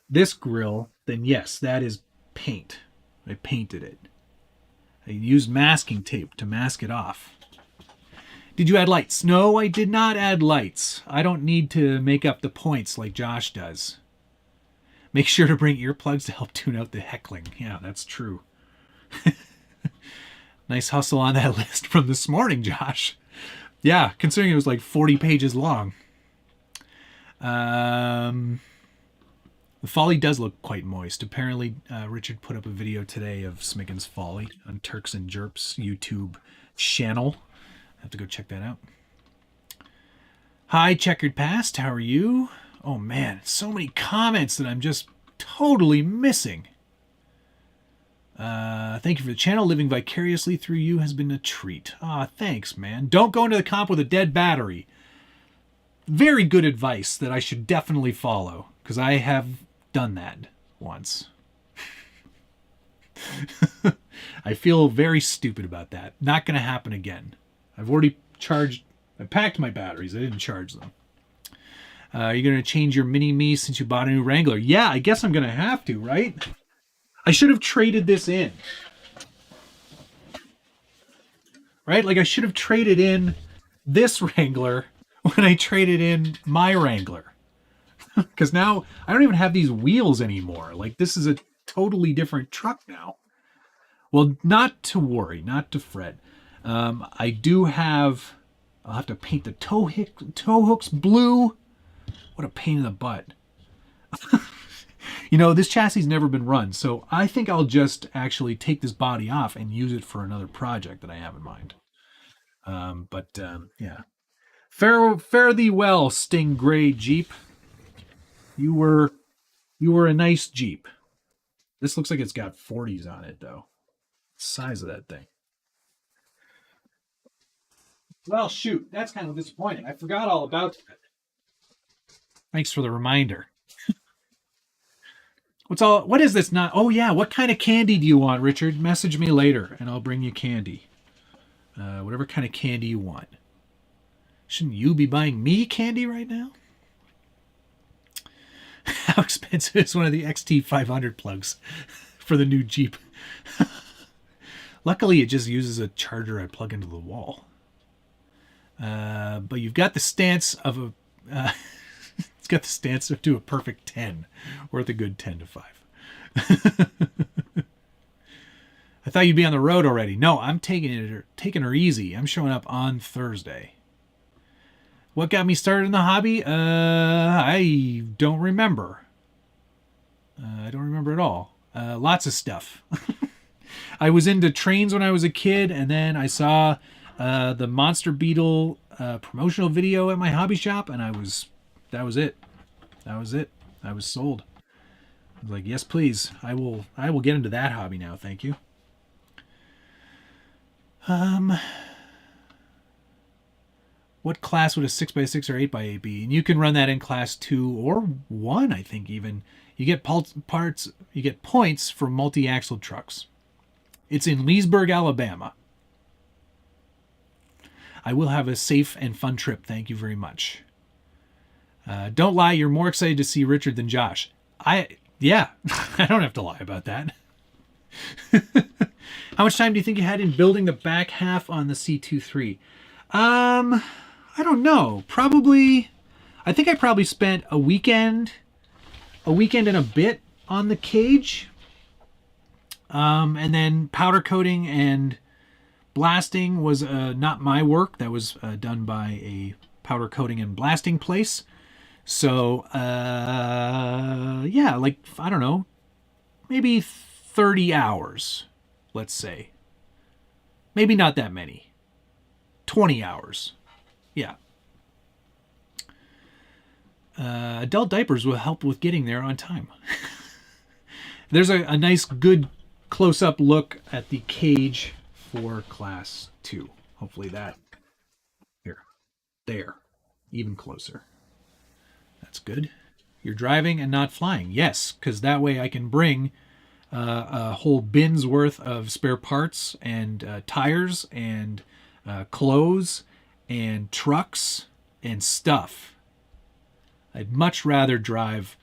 this grill, then yes, that is paint. I painted it. I used masking tape to mask it off. Did you add lights? No, I did not add lights. I don't need to make up the points like Josh does. Make sure to bring earplugs to help tune out the heckling. Yeah, that's true. Nice hustle on that list from this morning, Josh. Yeah, considering it was like 40 pages long. The folly does look quite moist. Apparently, Richard put up a video today of Smiggin's folly on Turks and Jerps YouTube channel. I have to go check that out. Hi, Checkered Past. How are you? Oh, man. So many comments that I'm just totally missing. Thank you for the channel. Living vicariously through you has been a treat. Thanks, man. Don't go into the comp with a dead battery. Very good advice that I should definitely follow, because I have done that once. I feel very stupid about that. Not going to happen again. I've already charged... I packed my batteries. I didn't charge them. Are you going to change your mini-me since you bought a new Wrangler? Yeah, I guess I'm going to have to, right? I should have traded this in. Right? Like, I should have traded in this Wrangler when I traded in my Wrangler. Because now I don't even have these wheels anymore. Like, this is a totally different truck now. Well, not to worry, not to fret. I do have... I'll have to paint the tow hooks blue. What a pain in the butt. You know, this chassis has never been run, so I think I'll just actually take this body off and use it for another project that I have in mind. Yeah. Fare thee well, Sting Gray Jeep. You were a nice Jeep. This looks like it's got 40s on it, though. Size of that thing. Well, shoot, that's kind of disappointing. I forgot all about that. Thanks for the reminder. What is this not? Oh, yeah, what kind of candy do you want, Richard? Message me later, and I'll bring you candy. Whatever kind of candy you want. Shouldn't you be buying me candy right now? How expensive is one of the XT500 plugs for the new Jeep? Luckily, it just uses a charger I plug into the wall. But you've got the stance of a... it's got the stance to a perfect 10. Worth a good 10 to 5. I thought you'd be on the road already. No, I'm taking her easy. I'm showing up on Thursday. What got me started in the hobby? I don't remember. I don't remember at all. Lots of stuff. I was into trains when I was a kid, and then I saw the Monster Beetle promotional video at my hobby shop, and that was it. That was it. I was sold. I was like, yes, please. I will get into that hobby now. Thank you. What class would a 6x6 or 8x8 be? And you can run that in class 2 or 1, I think even. You get points for multi-axle trucks. It's in Leesburg, Alabama. I will have a safe and fun trip. Thank you very much. Don't lie, you're more excited to see Richard than Josh. Yeah, I don't have to lie about that. How much time do you think you had in building the back half on the C2-3? I don't know. I think I probably spent a weekend and a bit on the cage. And then powder coating and blasting was not my work. That was done by a powder coating and blasting place. So, yeah, like, I don't know, maybe 30 hours, let's say. Maybe not that many. 20 hours. Yeah. Adult diapers will help with getting there on time. There's a nice, good close-up look at the cage for Class 2. Hopefully that... Here. There. Even closer. That's good. You're driving and not flying. Yes, because that way I can bring a whole bin's worth of spare parts and tires and clothes and trucks and stuff. I'd much rather drive.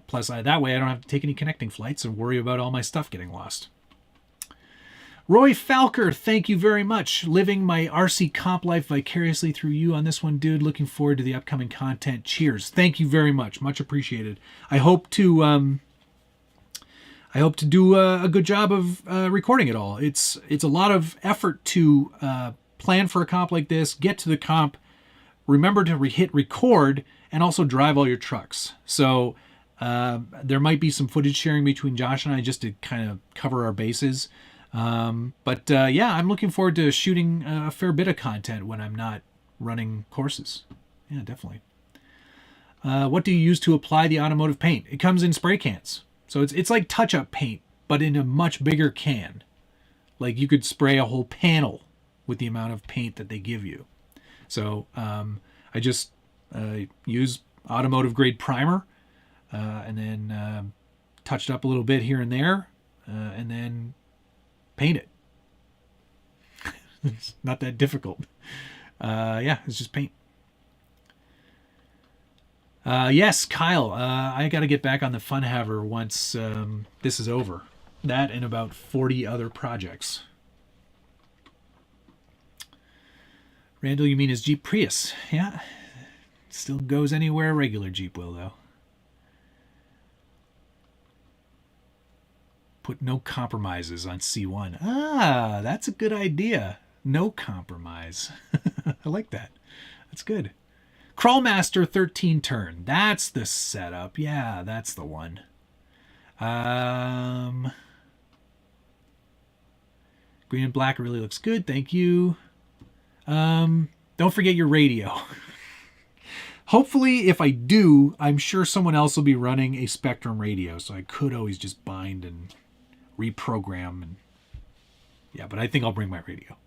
Plus, that way I don't have to take any connecting flights and worry about all my stuff getting lost. Roy Falker, thank you very much. Living my RC comp life vicariously through you on this one, dude. Looking forward to the upcoming content. Cheers. Thank you very much. Much appreciated. I hope to do a good job of recording it all. It's a lot of effort to plan for a comp like this, get to the comp, remember to hit record, and also drive all your trucks. So there might be some footage sharing between Josh and I just to kind of cover our bases. Yeah, I'm looking forward to shooting a fair bit of content when I'm not running courses. Yeah, definitely. What do you use to apply the automotive paint? It comes in spray cans. So it's like touch-up paint, but in a much bigger can. Like you could spray a whole panel with the amount of paint that they give you. So I just use automotive grade primer and then touched up a little bit here and there and then paint it. It's not that difficult. Yeah, it's just paint. Yes, Kyle, I got to get back on the Fun Haver once this is over. That and about 40 other projects. Randall, you mean his Jeep Prius? Yeah. Still goes anywhere a regular Jeep will, though. Put no compromises on C1. Ah, that's a good idea. No compromise. I like that. That's good. Crawlmaster 13 turn. That's the setup. Yeah, that's the one. Green and black really looks good. Thank you. Don't forget your radio. Hopefully, if I do, I'm sure someone else will be running a Spectrum radio, so I could always just bind and reprogram. And yeah, but I think I'll bring my radio.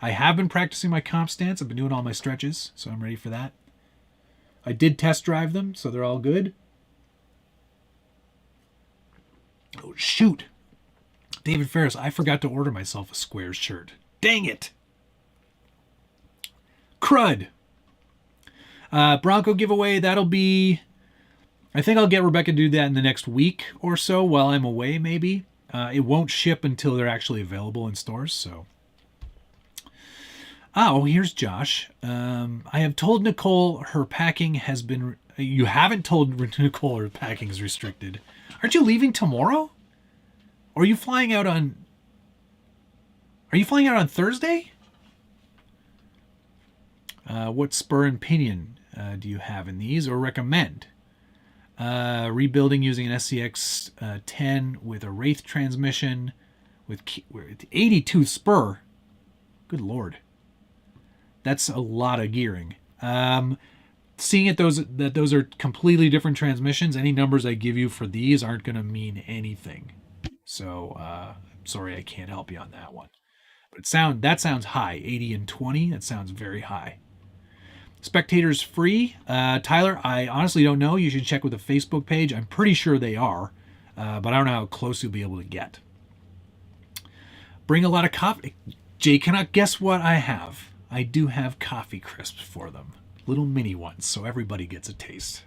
I have been practicing my comp stance. I've been doing all my stretches, so I'm ready for that. I did test drive them, so they're all good. Oh, shoot. David Ferris, I forgot to order myself a Squares shirt. Dang it. Crud. Bronco giveaway, that'll be... I think I'll get Rebecca to do that in the next week or so while I'm away, maybe. It won't ship until they're actually available in stores, so... Oh, here's Josh. I have told Nicole her packing has been... You haven't told Nicole her packing is restricted. Aren't you leaving tomorrow? Or are you flying out on... Are you flying out on Thursday? What spur and pinion do you have in these or recommend? Rebuilding using an SCX 10 with a Wraith transmission with 82 spur. Good Lord. That's a lot of gearing. Seeing that those are completely different transmissions, any numbers I give you for these aren't going to mean anything. So, sorry I can't help you on that one. But that sounds high. 80 and 20, that sounds very high. Spectators free. Tyler, I honestly don't know. You should check with the Facebook page. I'm pretty sure they are, but I don't know how close you'll be able to get. Bring a lot of coffee. Jay cannot guess what I have. I do have coffee crisps for them. Little mini ones, so everybody gets a taste.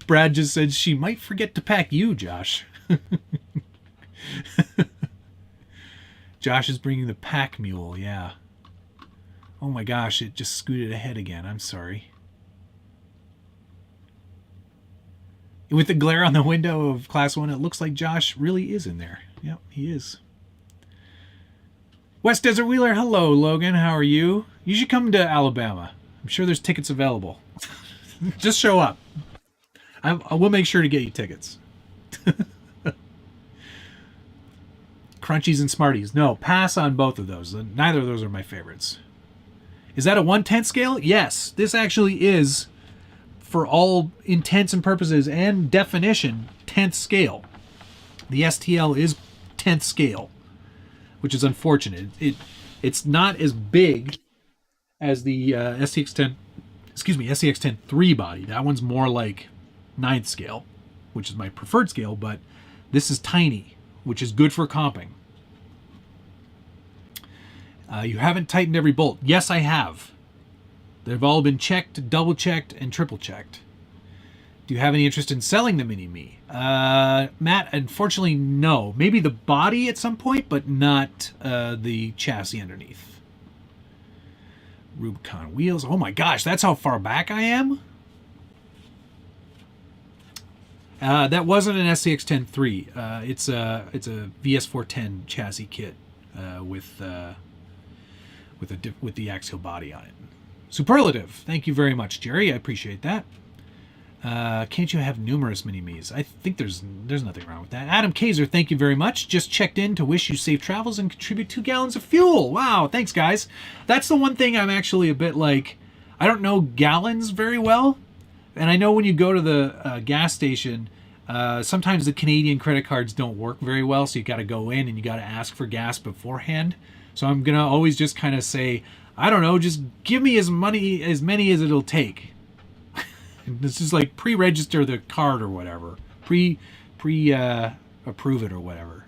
Brad just said she might forget to pack you, Josh. Josh is bringing the pack mule, yeah. Oh my gosh, it just scooted ahead again. I'm sorry. With the glare on the window of Class 1, it looks like Josh really is in there. Yep, he is. West Desert Wheeler, hello, Logan. How are you? You should come to Alabama. I'm sure there's tickets available. Just show up. I will make sure to get you tickets. Crunchies and Smarties. No, pass on both of those. Neither of those are my favorites. Is that a 1/10 scale? Yes. This actually is, for all intents and purposes and definition, 10th scale. The STL is 10th scale, which is unfortunate. It's not as big as the SCX-10 3 body. That one's more like 9th scale, which is my preferred scale, but this is tiny, which is good for comping. You haven't tightened every bolt. Yes, I have. They've all been checked, double-checked, and triple-checked. Do you have any interest in selling the Mini-Me? Matt, unfortunately, no. Maybe the body at some point, but not the chassis underneath. Rubicon wheels. Oh my gosh, that's how far back I am? That wasn't an SCX-10 3. It's a VS410 chassis kit with the axial body on it. Superlative. Thank you very much, Jerry. I appreciate that. Can't you have numerous Mini-Me's? I think there's nothing wrong with that. Adam Kaiser, thank you very much. Just checked in to wish you safe travels and contribute 2 gallons of fuel. Wow, thanks, guys. That's the one thing I'm actually a bit like, I don't know gallons very well. And I know when you go to the gas station, sometimes the Canadian credit cards don't work very well, so you got to go in and you got to ask for gas beforehand. So I'm going to always just kind of say, I don't know, just give me as many as it'll take. This is like pre-register the card or whatever. Approve it or whatever.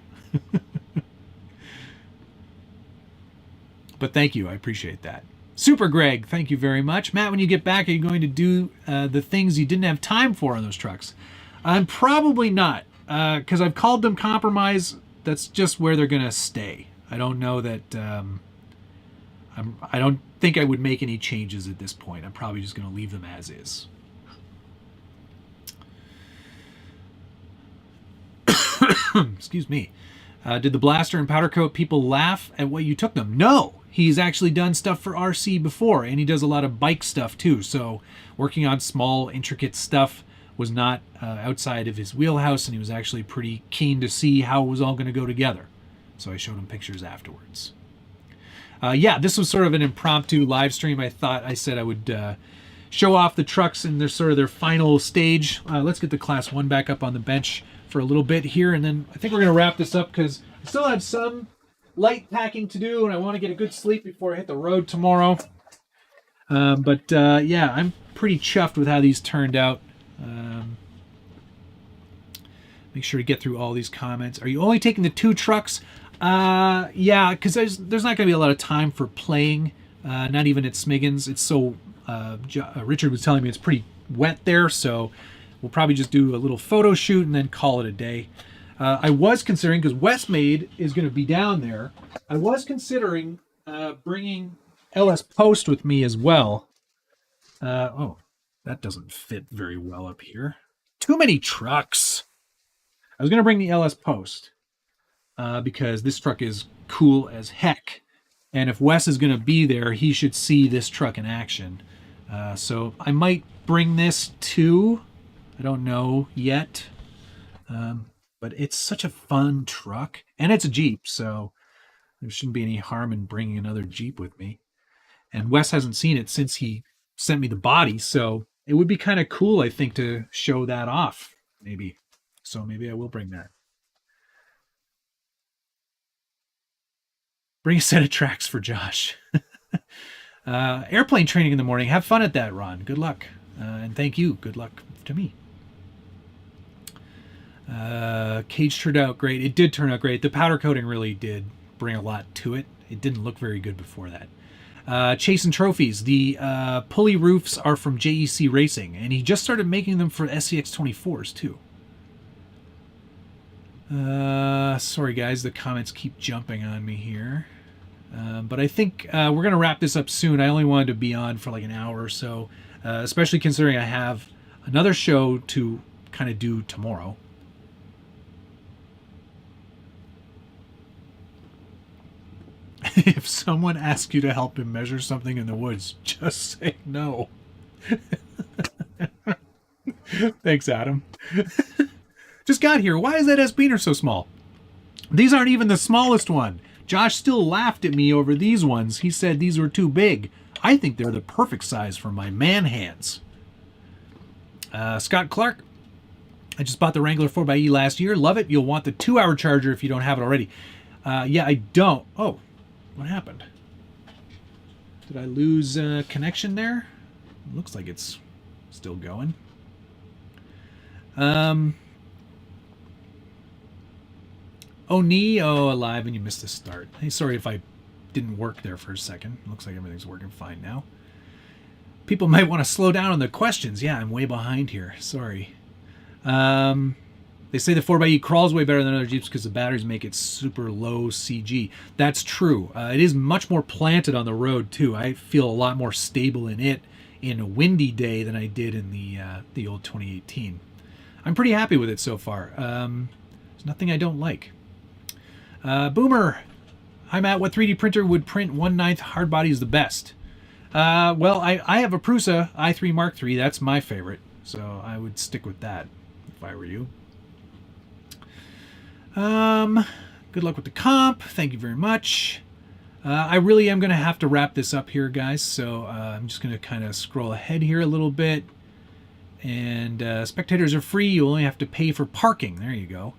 But thank you. I appreciate that. Super Greg, thank you very much. Matt, when you get back, are you going to do the things you didn't have time for on those trucks? I'm probably not, because I've called them compromise. That's just where they're going to stay. I don't know that... I don't think I would make any changes at this point. I'm probably just going to leave them as is. Excuse me. Did the blaster and powder coat people laugh at what you took them? No. He's actually done stuff for RC before, and he does a lot of bike stuff too. So working on small, intricate stuff was not outside of his wheelhouse, and he was actually pretty keen to see how it was all going to go together. So I showed him pictures afterwards. Yeah, this was sort of an impromptu live stream. I said I would show off the trucks in their final stage. Let's get the Class 1 back up on the bench for a little bit here, and then I think we're going to wrap this up because I still have some light packing to do, and I want to get a good sleep before I hit the road tomorrow. Yeah, I'm pretty chuffed with how these turned out. Make sure to get through all these comments. Are you only taking the 2 trucks? Yeah, because there's not going to be a lot of time for playing, not even at Smiggins. It's so... Richard was telling me it's pretty wet there, so we'll probably just do a little photo shoot and then call it a day. I was considering, because Westmade is going to be down there, I was considering bringing LS Post with me as well. Oh, that doesn't fit very well up here. Too many trucks. I was going to bring the LS Post because this truck is cool as heck. And if Wes is going to be there, he should see this truck in action. So I might bring this too. I don't know yet. But it's such a fun truck. And it's a Jeep, so there shouldn't be any harm in bringing another Jeep with me. And Wes hasn't seen it since he sent me the body, so it would be kind of cool, I think, to show that off, maybe. So maybe I will bring that. Bring a set of tracks for Josh. Airplane training in the morning. Have fun at that, Ron. Good luck. And thank you. Good luck to me. Cage turned out great. It did turn out great. The powder coating really did bring a lot to it. It didn't look very good before that. Chasing trophies. The pulley roofs are from JEC Racing, and he just started making them for SCX 24s too. Sorry guys, the comments keep jumping on me here. But I think we're going to wrap this up soon. I only wanted to be on for like an hour or so, especially considering I have another show to kind of do tomorrow. If someone asks you to help him measure something in the woods, just say no. Thanks, Adam. Just got here. Why is that S-Beaner so small? These aren't even the smallest one. Josh still laughed at me over these ones. He said these were too big. I think they're the perfect size for my man hands. Scott Clark. I just bought the Wrangler 4xe last year. Love it. You'll want the 2-hour charger if you don't have it already. Yeah, I don't. Oh, what happened? Did I lose connection there? Looks like it's still going. Oh, Neo alive and you missed the start. Hey, sorry if I didn't work there for a second. Looks like everything's working fine now. People might want to slow down on the questions. Yeah, I'm way behind here. Sorry. They say the 4xe crawls way better than other Jeeps because the batteries make it super low CG. That's true. It is much more planted on the road, too. I feel a lot more stable in it in a windy day than I did in the old 2018. I'm pretty happy with it so far. There's nothing I don't like. Boomer, I'm at what 3D printer would print 1/9 hard body is the best. Well, I have a Prusa i3 Mark III. That's my favorite, so I would stick with that if I were you. Good luck with the comp. Thank you very much. I really am going to have to wrap this up here, guys, so I'm just going to kind of scroll ahead here a little bit. And spectators are free. You only have to pay for parking. There you go.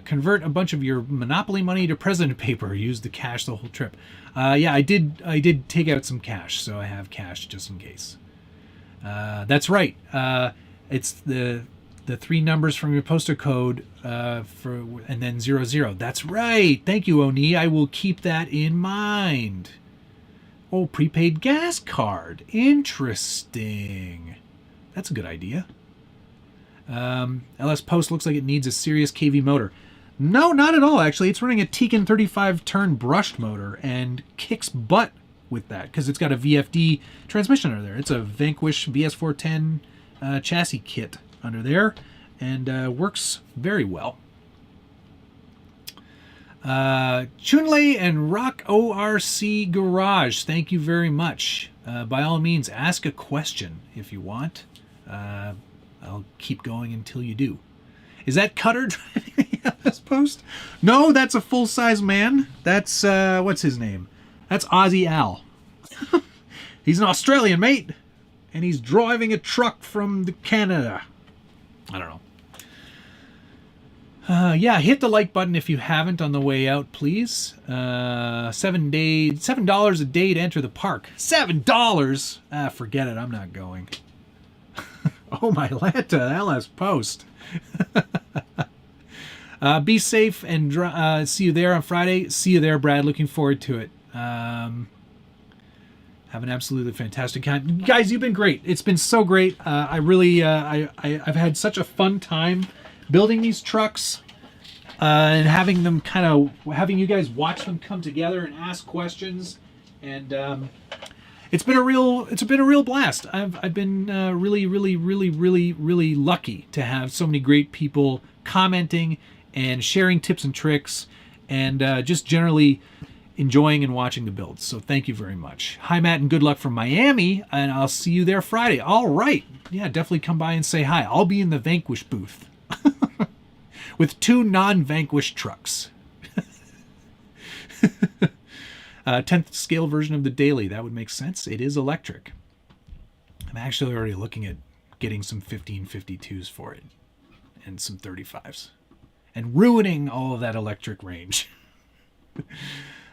Convert a bunch of your Monopoly money to president paper. Use the cash the whole trip. Yeah, I did take out some cash, so I have cash just in case. That's right. It's the 3 numbers from your postal code and then 00. That's right. Thank you, Oni. I will keep that in mind. Oh, prepaid gas card. Interesting. That's a good idea. LS Post looks like it needs a serious KV motor. No, not at all, actually. It's running a Tekin 35-turn brushed motor and kicks butt with that because it's got a VFD transmission under there. It's a Vanquish VS410 chassis kit under there and works very well. Chunlei and Rock ORC Garage, thank you very much. By all means, ask a question if you want. I'll keep going until you do. Is that Cutter driving the LS Post? No, that's a full-size man. That's, what's his name? That's Aussie Al. He's an Australian, mate. And he's driving a truck from Canada. I don't know. Yeah, hit the like button if you haven't on the way out, please. $7 a day to enter the park. $7? Forget it. I'm not going. Oh, my Lanta. LS Post. Be safe and see you there on Friday. See you there, Brad. Looking forward to it. Have an absolutely fantastic time. Guys, you've been great. It's been so great. I really, I've had such a fun time building these trucks and having them having you guys watch them come together and ask questions. And it's been a real blast. I've been really lucky to have so many great people commenting and sharing tips and tricks and just generally enjoying and watching the builds. So thank you very much. Hi, Matt, and good luck from Miami, and I'll see you there Friday. All right. Yeah, definitely come by and say hi. I'll be in the Vanquish booth with 2 non-Vanquish trucks. 10th scale version of the Daily. That would make sense. It is electric. I'm actually already looking at getting some 1552s for it and some 35s and ruining all of that electric range.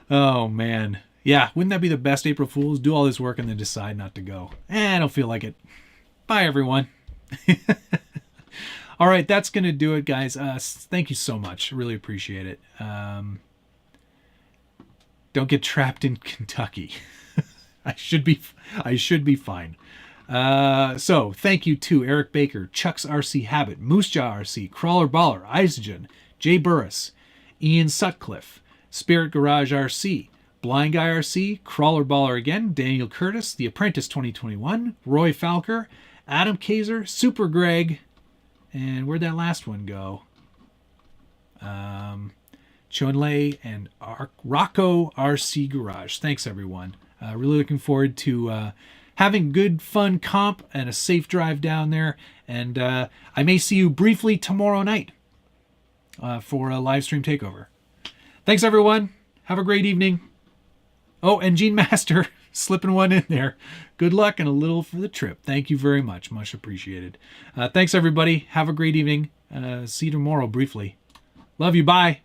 Oh, man. Yeah, wouldn't that be the best, April Fools? Do all this work and then decide not to go. I don't feel like it. Bye, everyone. All right, that's going to do it, guys. Thank you so much. Really appreciate it. Don't get trapped in Kentucky. I should be fine. So, thank you to Eric Baker, Chuck's RC Habit, Moose Jaw RC, Crawler Baller, Isogen, Jay Burris, Ian Sutcliffe, Spirit Garage RC, Blind Guy RC, Crawler Baller again, Daniel Curtis, The Apprentice 2021, Roy Falker, Adam Kaiser, Super Greg, and where'd that last one go? Chonlei and Rocco RC Garage. Thanks, everyone. Really looking forward to having good, fun comp and a safe drive down there. And I may see you briefly tomorrow night for a live stream takeover. Thanks, everyone. Have a great evening. Oh, and Gene Master, slipping one in there. Good luck and a little for the trip. Thank you very much. Much appreciated. Thanks, everybody. Have a great evening. See you tomorrow briefly. Love you. Bye.